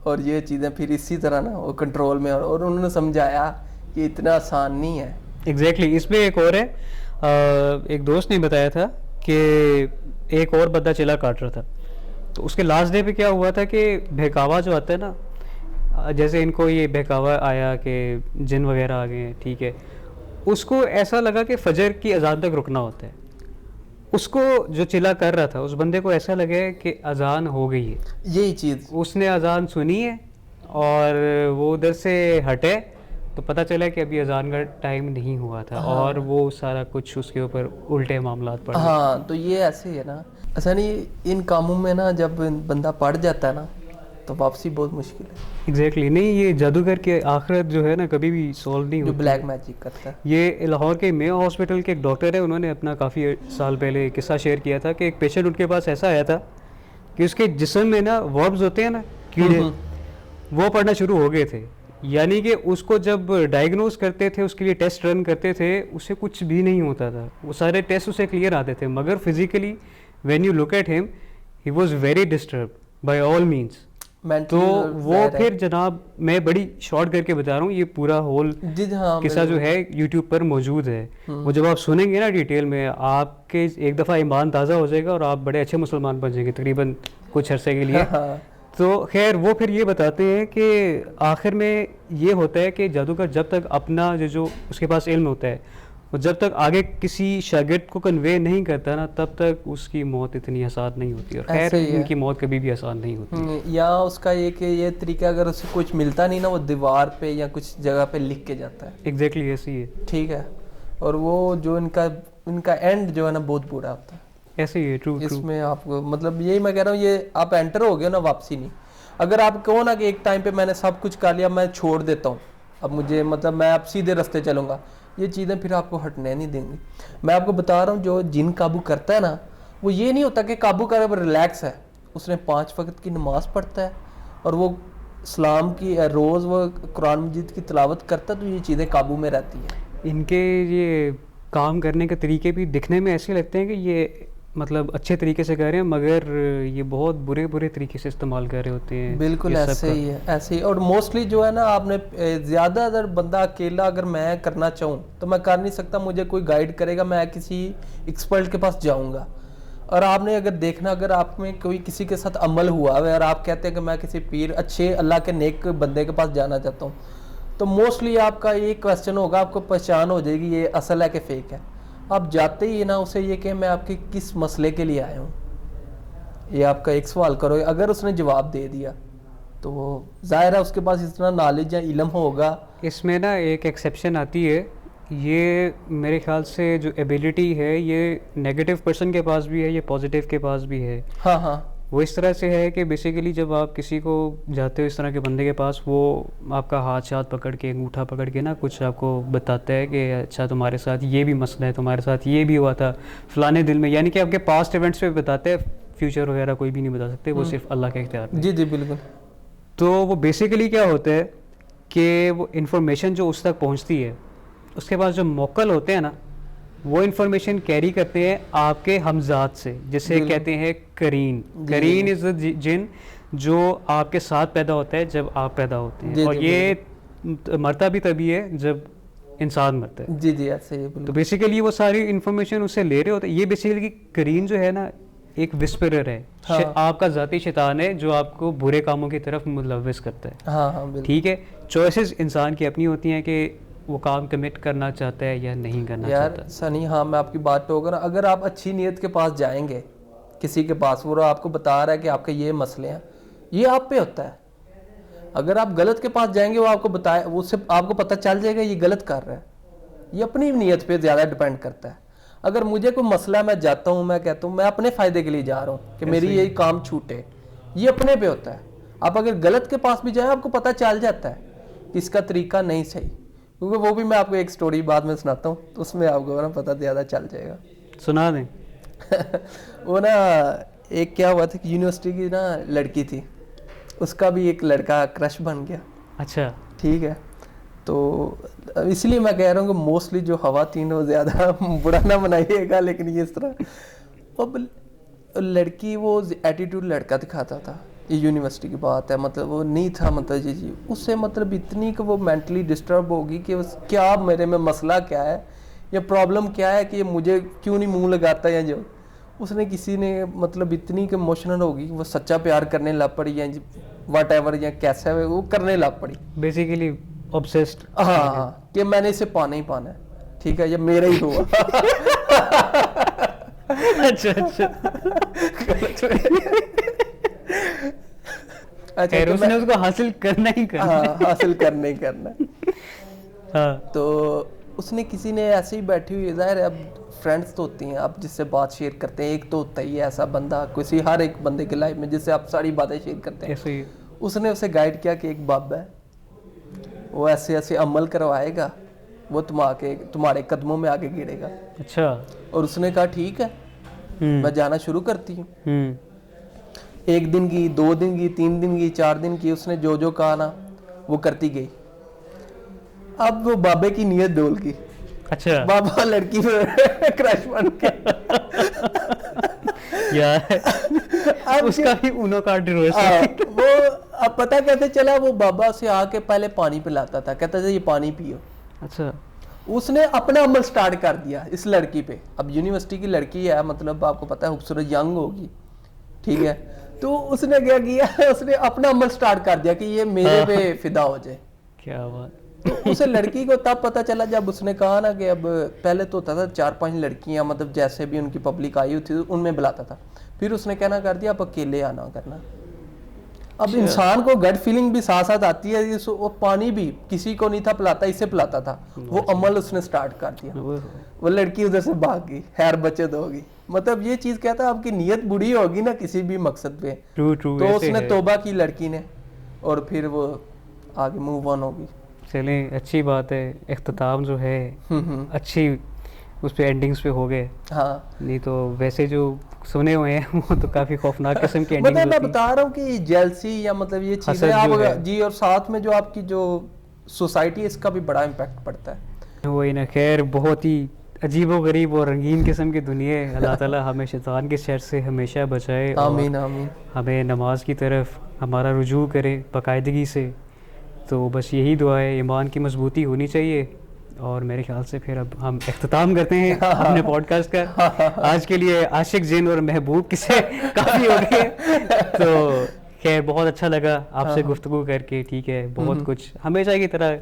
اور یہ چیزیں پھر اسی طرح نا وہ کنٹرول میں، اور انہوں نے سمجھایا کہ اتنا آسان نہیں ہے. ایگزیکٹلی. اس میں ایک اور ہے، ایک دوست نے بتایا تھا کہ ایک اور بندہ چلا کاٹ رہا تھا، تو اس کے لاسٹ ڈے پہ کیا ہوا تھا کہ بہکاوا جو آتا ہے نا، جیسے ان کو یہ بہکاوا آیا کہ جن وغیرہ آ گئے ہیں، ٹھیک ہے، اس کو ایسا لگا کہ فجر کی اذان تک رکنا ہوتا ہے. اس کو جو چلا کر رہا تھا اس بندے کو ایسا لگا کہ اذان ہو گئی ہے، یہی چیز اس نے اذان سنی ہے اور وہ ادھر سے ہٹے تو پتہ چلا کہ ابھی اذان کا ٹائم نہیں ہوا تھا، اور وہ سارا کچھ اس کے اوپر الٹے معاملات پڑ گئے. ہاں تو یہ ایسے ہی ہے نا، ایسا نہیں، ان کاموں میں نا جب بندہ پڑ جاتا ہے نا تو واپسی بہت مشکل ہے. ایگزیکٹلی. نہیں یہ جادوگر کی آخرت جو ہے نا کبھی بھی سولو نہیں ہوتی. جو بلیک میجک کرتا ہے. یہ لاہور کے میو ہاسپٹل کے ایک ڈاکٹر ہے، انہوں نے اپنا کافی سال پہلے قصہ شیئر کیا تھا کہ ایک پیشنٹ ان کے پاس ایسا آیا تھا کہ اس کے جسم میں نا ورمز ہوتے ہیں نا، کیڑے، وہ پڑنا شروع ہو گئے تھے. یعنی کہ اس کو جب ڈائگنوز کرتے تھے، اس کے لیے ٹیسٹ رن کرتے تھے، اسے کچھ بھی نہیں ہوتا تھا، وہ سارے ٹیسٹ اسے کلیئر آتے تھے، مگر physically when you look at him he was very disturbed by all means. تو وہ پھر جناب میں بڑی شارٹ کر کے بتا رہا ہوں، یہ پورا ہول قصہ جو ہے یوٹیوب پر موجود ہے. وہ جب آپ سنیں گے نا ڈیٹیل میں، آپ کے ایک دفعہ ایمان تازہ ہو جائے گا اور آپ بڑے اچھے مسلمان بن جائیں گے تقریباً کچھ عرصے کے لیے. تو خیر وہ پھر یہ بتاتے ہیں کہ آخر میں یہ ہوتا ہے کہ جادوگر جب تک اپنا جو اس کے پاس علم ہوتا ہے وہ جب تک آگے کسی شاگرد کو کنوے نہیں کرتا نا، تب تک اس کی موت اتنی آسان نہیں ہوتی، اور خیر ان کی موت کبھی بھی آسان نہیں ہوتی. یا اس کا یہ کہ یہ طریقہ اگر اسے کچھ ملتا نہیں نا، وہ دیوار پہ یا کچھ جگہ پہ لکھ کے جاتا ہے. ایگزیکٹلی ایسی ہے. ٹھیک ہے، اور وہ جو ان کا اینڈ جو ہے نا بہت برا ہوتا ہے. ایسے ہی ہے. ٹرو. اس میں آپ کو مطلب یہی میں کہہ رہا ہوں, یہ آپ انٹر ہو گئے نا واپسی نہیں. اگر آپ کہو نا کہ ایک ٹائم پہ میں نے سب کچھ کر لیا, میں چھوڑ دیتا ہوں, اب مجھے مطلب میں اب سیدھے رستے چلوں گا, یہ چیزیں پھر آپ کو ہٹنے نہیں دیں گی. میں آپ کو بتا رہا ہوں جو جن قابو کرتا ہے نا, وہ یہ نہیں ہوتا کہ قابو کرے وہ ریلیکس ہے, اس نے 5 وقت کی نماز پڑھتا ہے اور وہ اسلام کی روز وہ قرآن مجید کی تلاوت کرتا ہے, تو یہ چیزیں قابو میں رہتی ہیں. ان کے یہ کام کرنے کے طریقے بھی دکھنے میں ایسے لگتے ہیں کہ یہ مطلب اچھے طریقے سے کر رہے ہیں, مگر یہ بہت برے طریقے سے استعمال کر رہے ہوتے ہیں. بالکل ایسے ہی ہے, ایسے ہی. اور موسٹلی جو ہے نا, آپ نے زیادہ اگر بندہ اکیلا اگر میں کرنا چاہوں تو میں کر نہیں سکتا, مجھے کوئی گائیڈ کرے گا, میں کسی ایکسپرٹ کے پاس جاؤں گا. اور آپ نے اگر دیکھنا, اگر آپ میں کوئی کسی کے ساتھ عمل ہوا ہے اور آپ کہتے ہیں کہ میں کسی پیر اچھے اللہ کے نیک بندے کے پاس جانا چاہتا ہوں, تو موسٹلی آپ کا یہ کویسچن ہوگا, آپ کو پہچان ہو جائے گی یہ اصل ہے کہ فیک ہے. آپ جاتے ہی نا اسے یہ کہ میں آپ کے کس مسئلے کے لیے آیا ہوں, یہ آپ کا ایک سوال کرو. اگر اس نے جواب دے دیا تو ظاہر ہے اس کے پاس اتنا نالج یا علم ہوگا. اس میں نا ایک ایکسیپشن آتی ہے, یہ میرے خیال سے جو ایبیلٹی ہے یہ نیگیٹو پرسن کے پاس بھی ہے, یہ پازیٹیو کے پاس بھی ہے. ہاں ہاں, وہ اس طرح سے ہے کہ بیسیکلی جب آپ کسی کو جاتے ہو اس طرح کے بندے کے پاس, وہ آپ کا ہاتھ پکڑ کے انگوٹھا پکڑ کے نا کچھ آپ کو بتاتا ہے کہ اچھا تمہارے ساتھ یہ بھی مسئلہ ہے, تمہارے ساتھ یہ بھی ہوا تھا فلانے دل میں, یعنی کہ آپ کے پاسٹ ایونٹس پہ بتاتے ہیں, فیوچر وغیرہ کوئی بھی نہیں بتا سکتے, وہ صرف اللہ کے اختیار میں. جی جی بالکل. تو وہ بیسیکلی کیا ہوتا ہے کہ وہ انفارمیشن جو اس تک پہنچتی ہے, اس کے پاس جو موکل ہوتے ہیں نا, وہ انفارمیشن کیری کرتے ہیں آپ کے ہمزاد سے, جسے کہتے ہیں قرین. قرین از اے جن جو آپ کے ساتھ پیدا ہوتا ہے جب آپ پیدا ہوتے ہیں, اور یہ مرتا بھی تبھی ہے جب انسان مرتا ہے. جی جی ایسے ہی. تو بیسیکلی وہ ساری انفارمیشن اس سے لے رہے ہوتے ہیں. یہ بیسیکلی قرین جو ہے نا ایک وسپرر ہے, آپ کا ذاتی شیطان ہے جو آپ کو برے کاموں کی طرف ملوث کرتا ہے. ہاں ہاں بالکل. ٹھیک ہے, چوائسیز انسان کی اپنی ہوتی ہیں کہ وہ کام کمٹ کرنا چاہتا ہے یا نہیں کرنا چاہتا. یار سنی, ہاں میں آپ کی بات پہ ہوگا نا, اگر آپ اچھی نیت کے پاس جائیں گے کسی کے پاس, وہ آپ کو بتا رہا ہے کہ آپ کے یہ مسئلے ہیں, یہ آپ پہ ہوتا ہے. اگر آپ غلط کے پاس جائیں گے, وہ آپ کو بتائے, اس سے آپ کو پتہ چل جائے گا یہ غلط کر رہا ہے. یہ اپنی نیت پہ زیادہ ڈیپینڈ کرتا ہے. اگر مجھے کوئی مسئلہ ہے, میں جاتا ہوں, میں کہتا ہوں میں اپنے فائدے کے لیے جا رہا ہوں کہ میری یہی کام چھوٹے, یہ اپنے پہ ہوتا ہے. آپ اگر غلط کے پاس بھی جائیں, آپ کو پتہ چل جاتا ہے کہ اس کا طریقہ نہیں صحیح, کیونکہ وہ بھی میں آپ کو ایک سٹوری بعد میں سناتا ہوں, تو اس میں آپ کو نا پتہ زیادہ چل جائے گا. سنا دیں. وہ نا ایک کیا ہوا تھا کہ یونیورسٹی کی نا لڑکی تھی, اس کا بھی ایک لڑکا کرش بن گیا. اچھا ٹھیک ہے, تو اس لیے میں کہہ رہا ہوں کہ موسٹلی جو خواتین ہو زیادہ برا نہ بنائیے گا, لیکن یہ اس طرح اب لڑکی وہ ایٹیٹیوڈ لڑکا دکھاتا تھا. یہ یونیورسٹی کی بات ہے, مطلب وہ نہیں تھا, مطلب جی اس سے مطلب اتنی کہ وہ مینٹلی ڈسٹرب ہوگی کہ کیا میرے میں مسئلہ کیا ہے یا پرابلم کیا ہے کہ یہ مجھے کیوں نہیں منہ لگاتا, یا جو اس نے کسی نے مطلب اتنی کہ ایموشنل ہوگی, وہ سچا پیار کرنے لگ پڑی یا واٹ ایور, یا کیسا ہے وہ کرنے لگ پڑی, بیسیکلی obsessed. ہاں کہ میں نے اسے پانا ہی پانا ہے. ٹھیک ہے, یہ میرا ہی ہوا. اچھا اچھا, خیر اس نے اس کو حاصل کرنا ہی کرنا. ہاں حاصل کرنا ہی کرنا. ہاں تو اس نے کسی نے ایسے ہی بیٹھی ہوئی, ظاہر ہے اب فرینڈس تو ہوتی ہیں, آپ جس سے بات شیئر کرتے ہیں, ایک تو ہوتا ہی ہے ایسا بندہ کسی ہر ایک بندے کی لائف میں جس سے آپ ساری باتیں شیئر کرتے ہیں. ایسے ہی اس نے اسے گائیڈ کیا کہ ایک بابا ہے, وہ ایسے ایسے عمل کروائے گا, وہ تمہارے قدموں میں آگے گرے گا. اچھا. اور اس نے کہا ٹھیک ہے, میں جانا شروع کرتی ہوں. 1 دن کی, 2 دن کی, 3 دن کی, 4 دن کی, اس نے جو جو کہا نا وہ کرتی گئی. اب وہ بابے کی نیت ڈول گئی. اچھا, بابا لڑکی پہ کرش بن کے یار اس کا بھی انو کارڈ وہ اب پتہ کیسے چلا, وہ بابا سے آ کے پہلے پانی پلاتا تھا, کہتا تھا یہ پانی پیو. اچھا. اس نے اپنا عمل سٹارٹ کر دیا اس لڑکی پہ. اب یونیورسٹی کی لڑکی ہے, مطلب آپ کو پتہ ہے خوبصورت ینگ ہوگی, ٹھیک ہے, تو اس نے کیا کیا, اس نے اپنا عمل سٹارٹ کر دیا کہ یہ میرے پہ فدا ہو جائے. کیا بات. تو اسے لڑکی کو تب پتہ چلا جب اس نے کہا نا کہ اب پہلے تو ہوتا تھا 4-5 لڑکیاں, مطلب جیسے بھی ان کی پبلک آئی ہوئی تھی ان میں بلاتا تھا, پھر اس نے کہنا کر دیا اب اکیلے آنا کرنا. اب انسان کو گٹ فیلنگ بھی ساتھ ساتھ آتی ہے, وہ پانی بھی کسی کو نہیں تھا پلاتا, اسے پلاتا تھا, وہ عمل اس نے سٹارٹ کر دیا, وہ لڑکی ادھر سے بھاگ گئی, خیر بچت ہوگی. مطلب یہ چیز کہتا ہے آپ کی نیت بری ہوگی نا کسی بھی مقصد پہ, تو اس نے توبہ کی لڑکی نے, اور پھر وہ آگے موو آن ہوگی. چلیں اچھی بات ہے, اختتام جو ہے اچھی اس پہ اینڈنگز پہ ہو گئے. ہاں نہیں تو ویسے جو سنے ہوئے ہیں وہ تو کافی خوفناک قسم کی اینڈنگز مطلب میں ہوتی ہیں. بتا رہا ہوں کہ جیلسی یا مطلب یہ چیزیں آپ جی, اور ساتھ میں جو آپ کی جو سوسائٹی ہے اس کا بھی بڑا امپیکٹ پڑتا ہے. وہی نا, خیر بہت ہی عجیب و غریب اور رنگین قسم کی دنیا ہے. اللہ تعالیٰ ہمیں شیطان کے شر سے ہمیشہ بچائے, آمین آمین. ہمیں نماز کی طرف ہمارا رجوع کرے باقاعدگی سے. تو بس یہی دعا ہے, ایمان کی مضبوطی ہونی چاہیے. اور میرے خیال سے پھر اب ہم اختتام کرتے ہیں اپنے پوڈ کاسٹ کا. آج کے لیے عاشق زین اور محبوب کسے کافی ہو گئے. تو خیر بہت اچھا لگا آپ سے گفتگو کر کے. ٹھیک ہے, بہت کچھ ہمیشہ کی طرح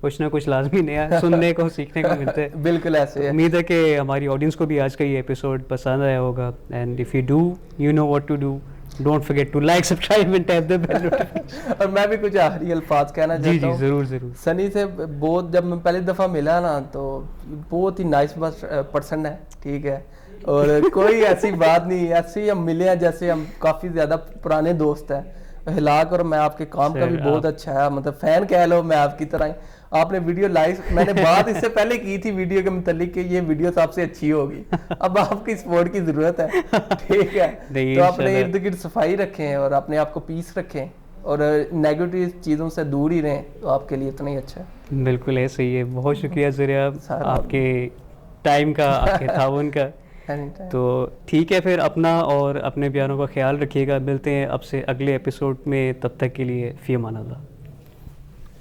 کچھ نہ کچھ لازمی نیا سننے کو سیکھنے کو ملتا ہے. بالکل ایسے. امید ہے کہ ہماری آڈینس کو بھی آج کا یہ ایپیسوڈ پسند آیا ہوگا. And if you do, you know what to do. Don't forget to like, subscribe and tap the bell notification. اور میں بھی کچھ آخری الفاظ کہنا چاہتا ہوں. جی ضرور ضرور. سنی سے بہت, جب میں پہلی دفعہ ملا نا تو بہت ہی نائس پرسن ہے, ٹھیک ہے, اور کوئی ایسی بات نہیں, ایسے ہم ملے ہیں جیسے ہم کافی زیادہ پرانے دوست ہیں. ہلاک اور میں آپ کے کام کا بھی بہت اچھا ہے, مطلب فین کہہ لو, میں آپ کی طرح. آپ نے ویڈیو لائک, میں نے بات اس سے پہلے کی تھی ویڈیو کے متعلق کہ یہ ویڈیو سب سے اچھی ہوگی. اب آپ کی سپورٹ کی ضرورت ہے, ٹھیک ہے. تو اپنے ارد گرد صفائی رکھیں اور اپنے آپ کو پیس رکھیں اور نیگیٹو چیزوں سے دور ہی رہیں, تو آپ کے لیے اتنا ہی اچھا ہے. بالکل ایسے ہی ہے. بہت شکریہ ضریاب آپ کے ٹائم کا, آپ کے تعاون کا. تو ٹھیک ہے پھر, اپنا اور اپنے پیاروں کا خیال رکھیے گا. ملتے ہیں اب سے اگلے ایپیسوڈ میں, تب تک کے لیے فی امان اللہ.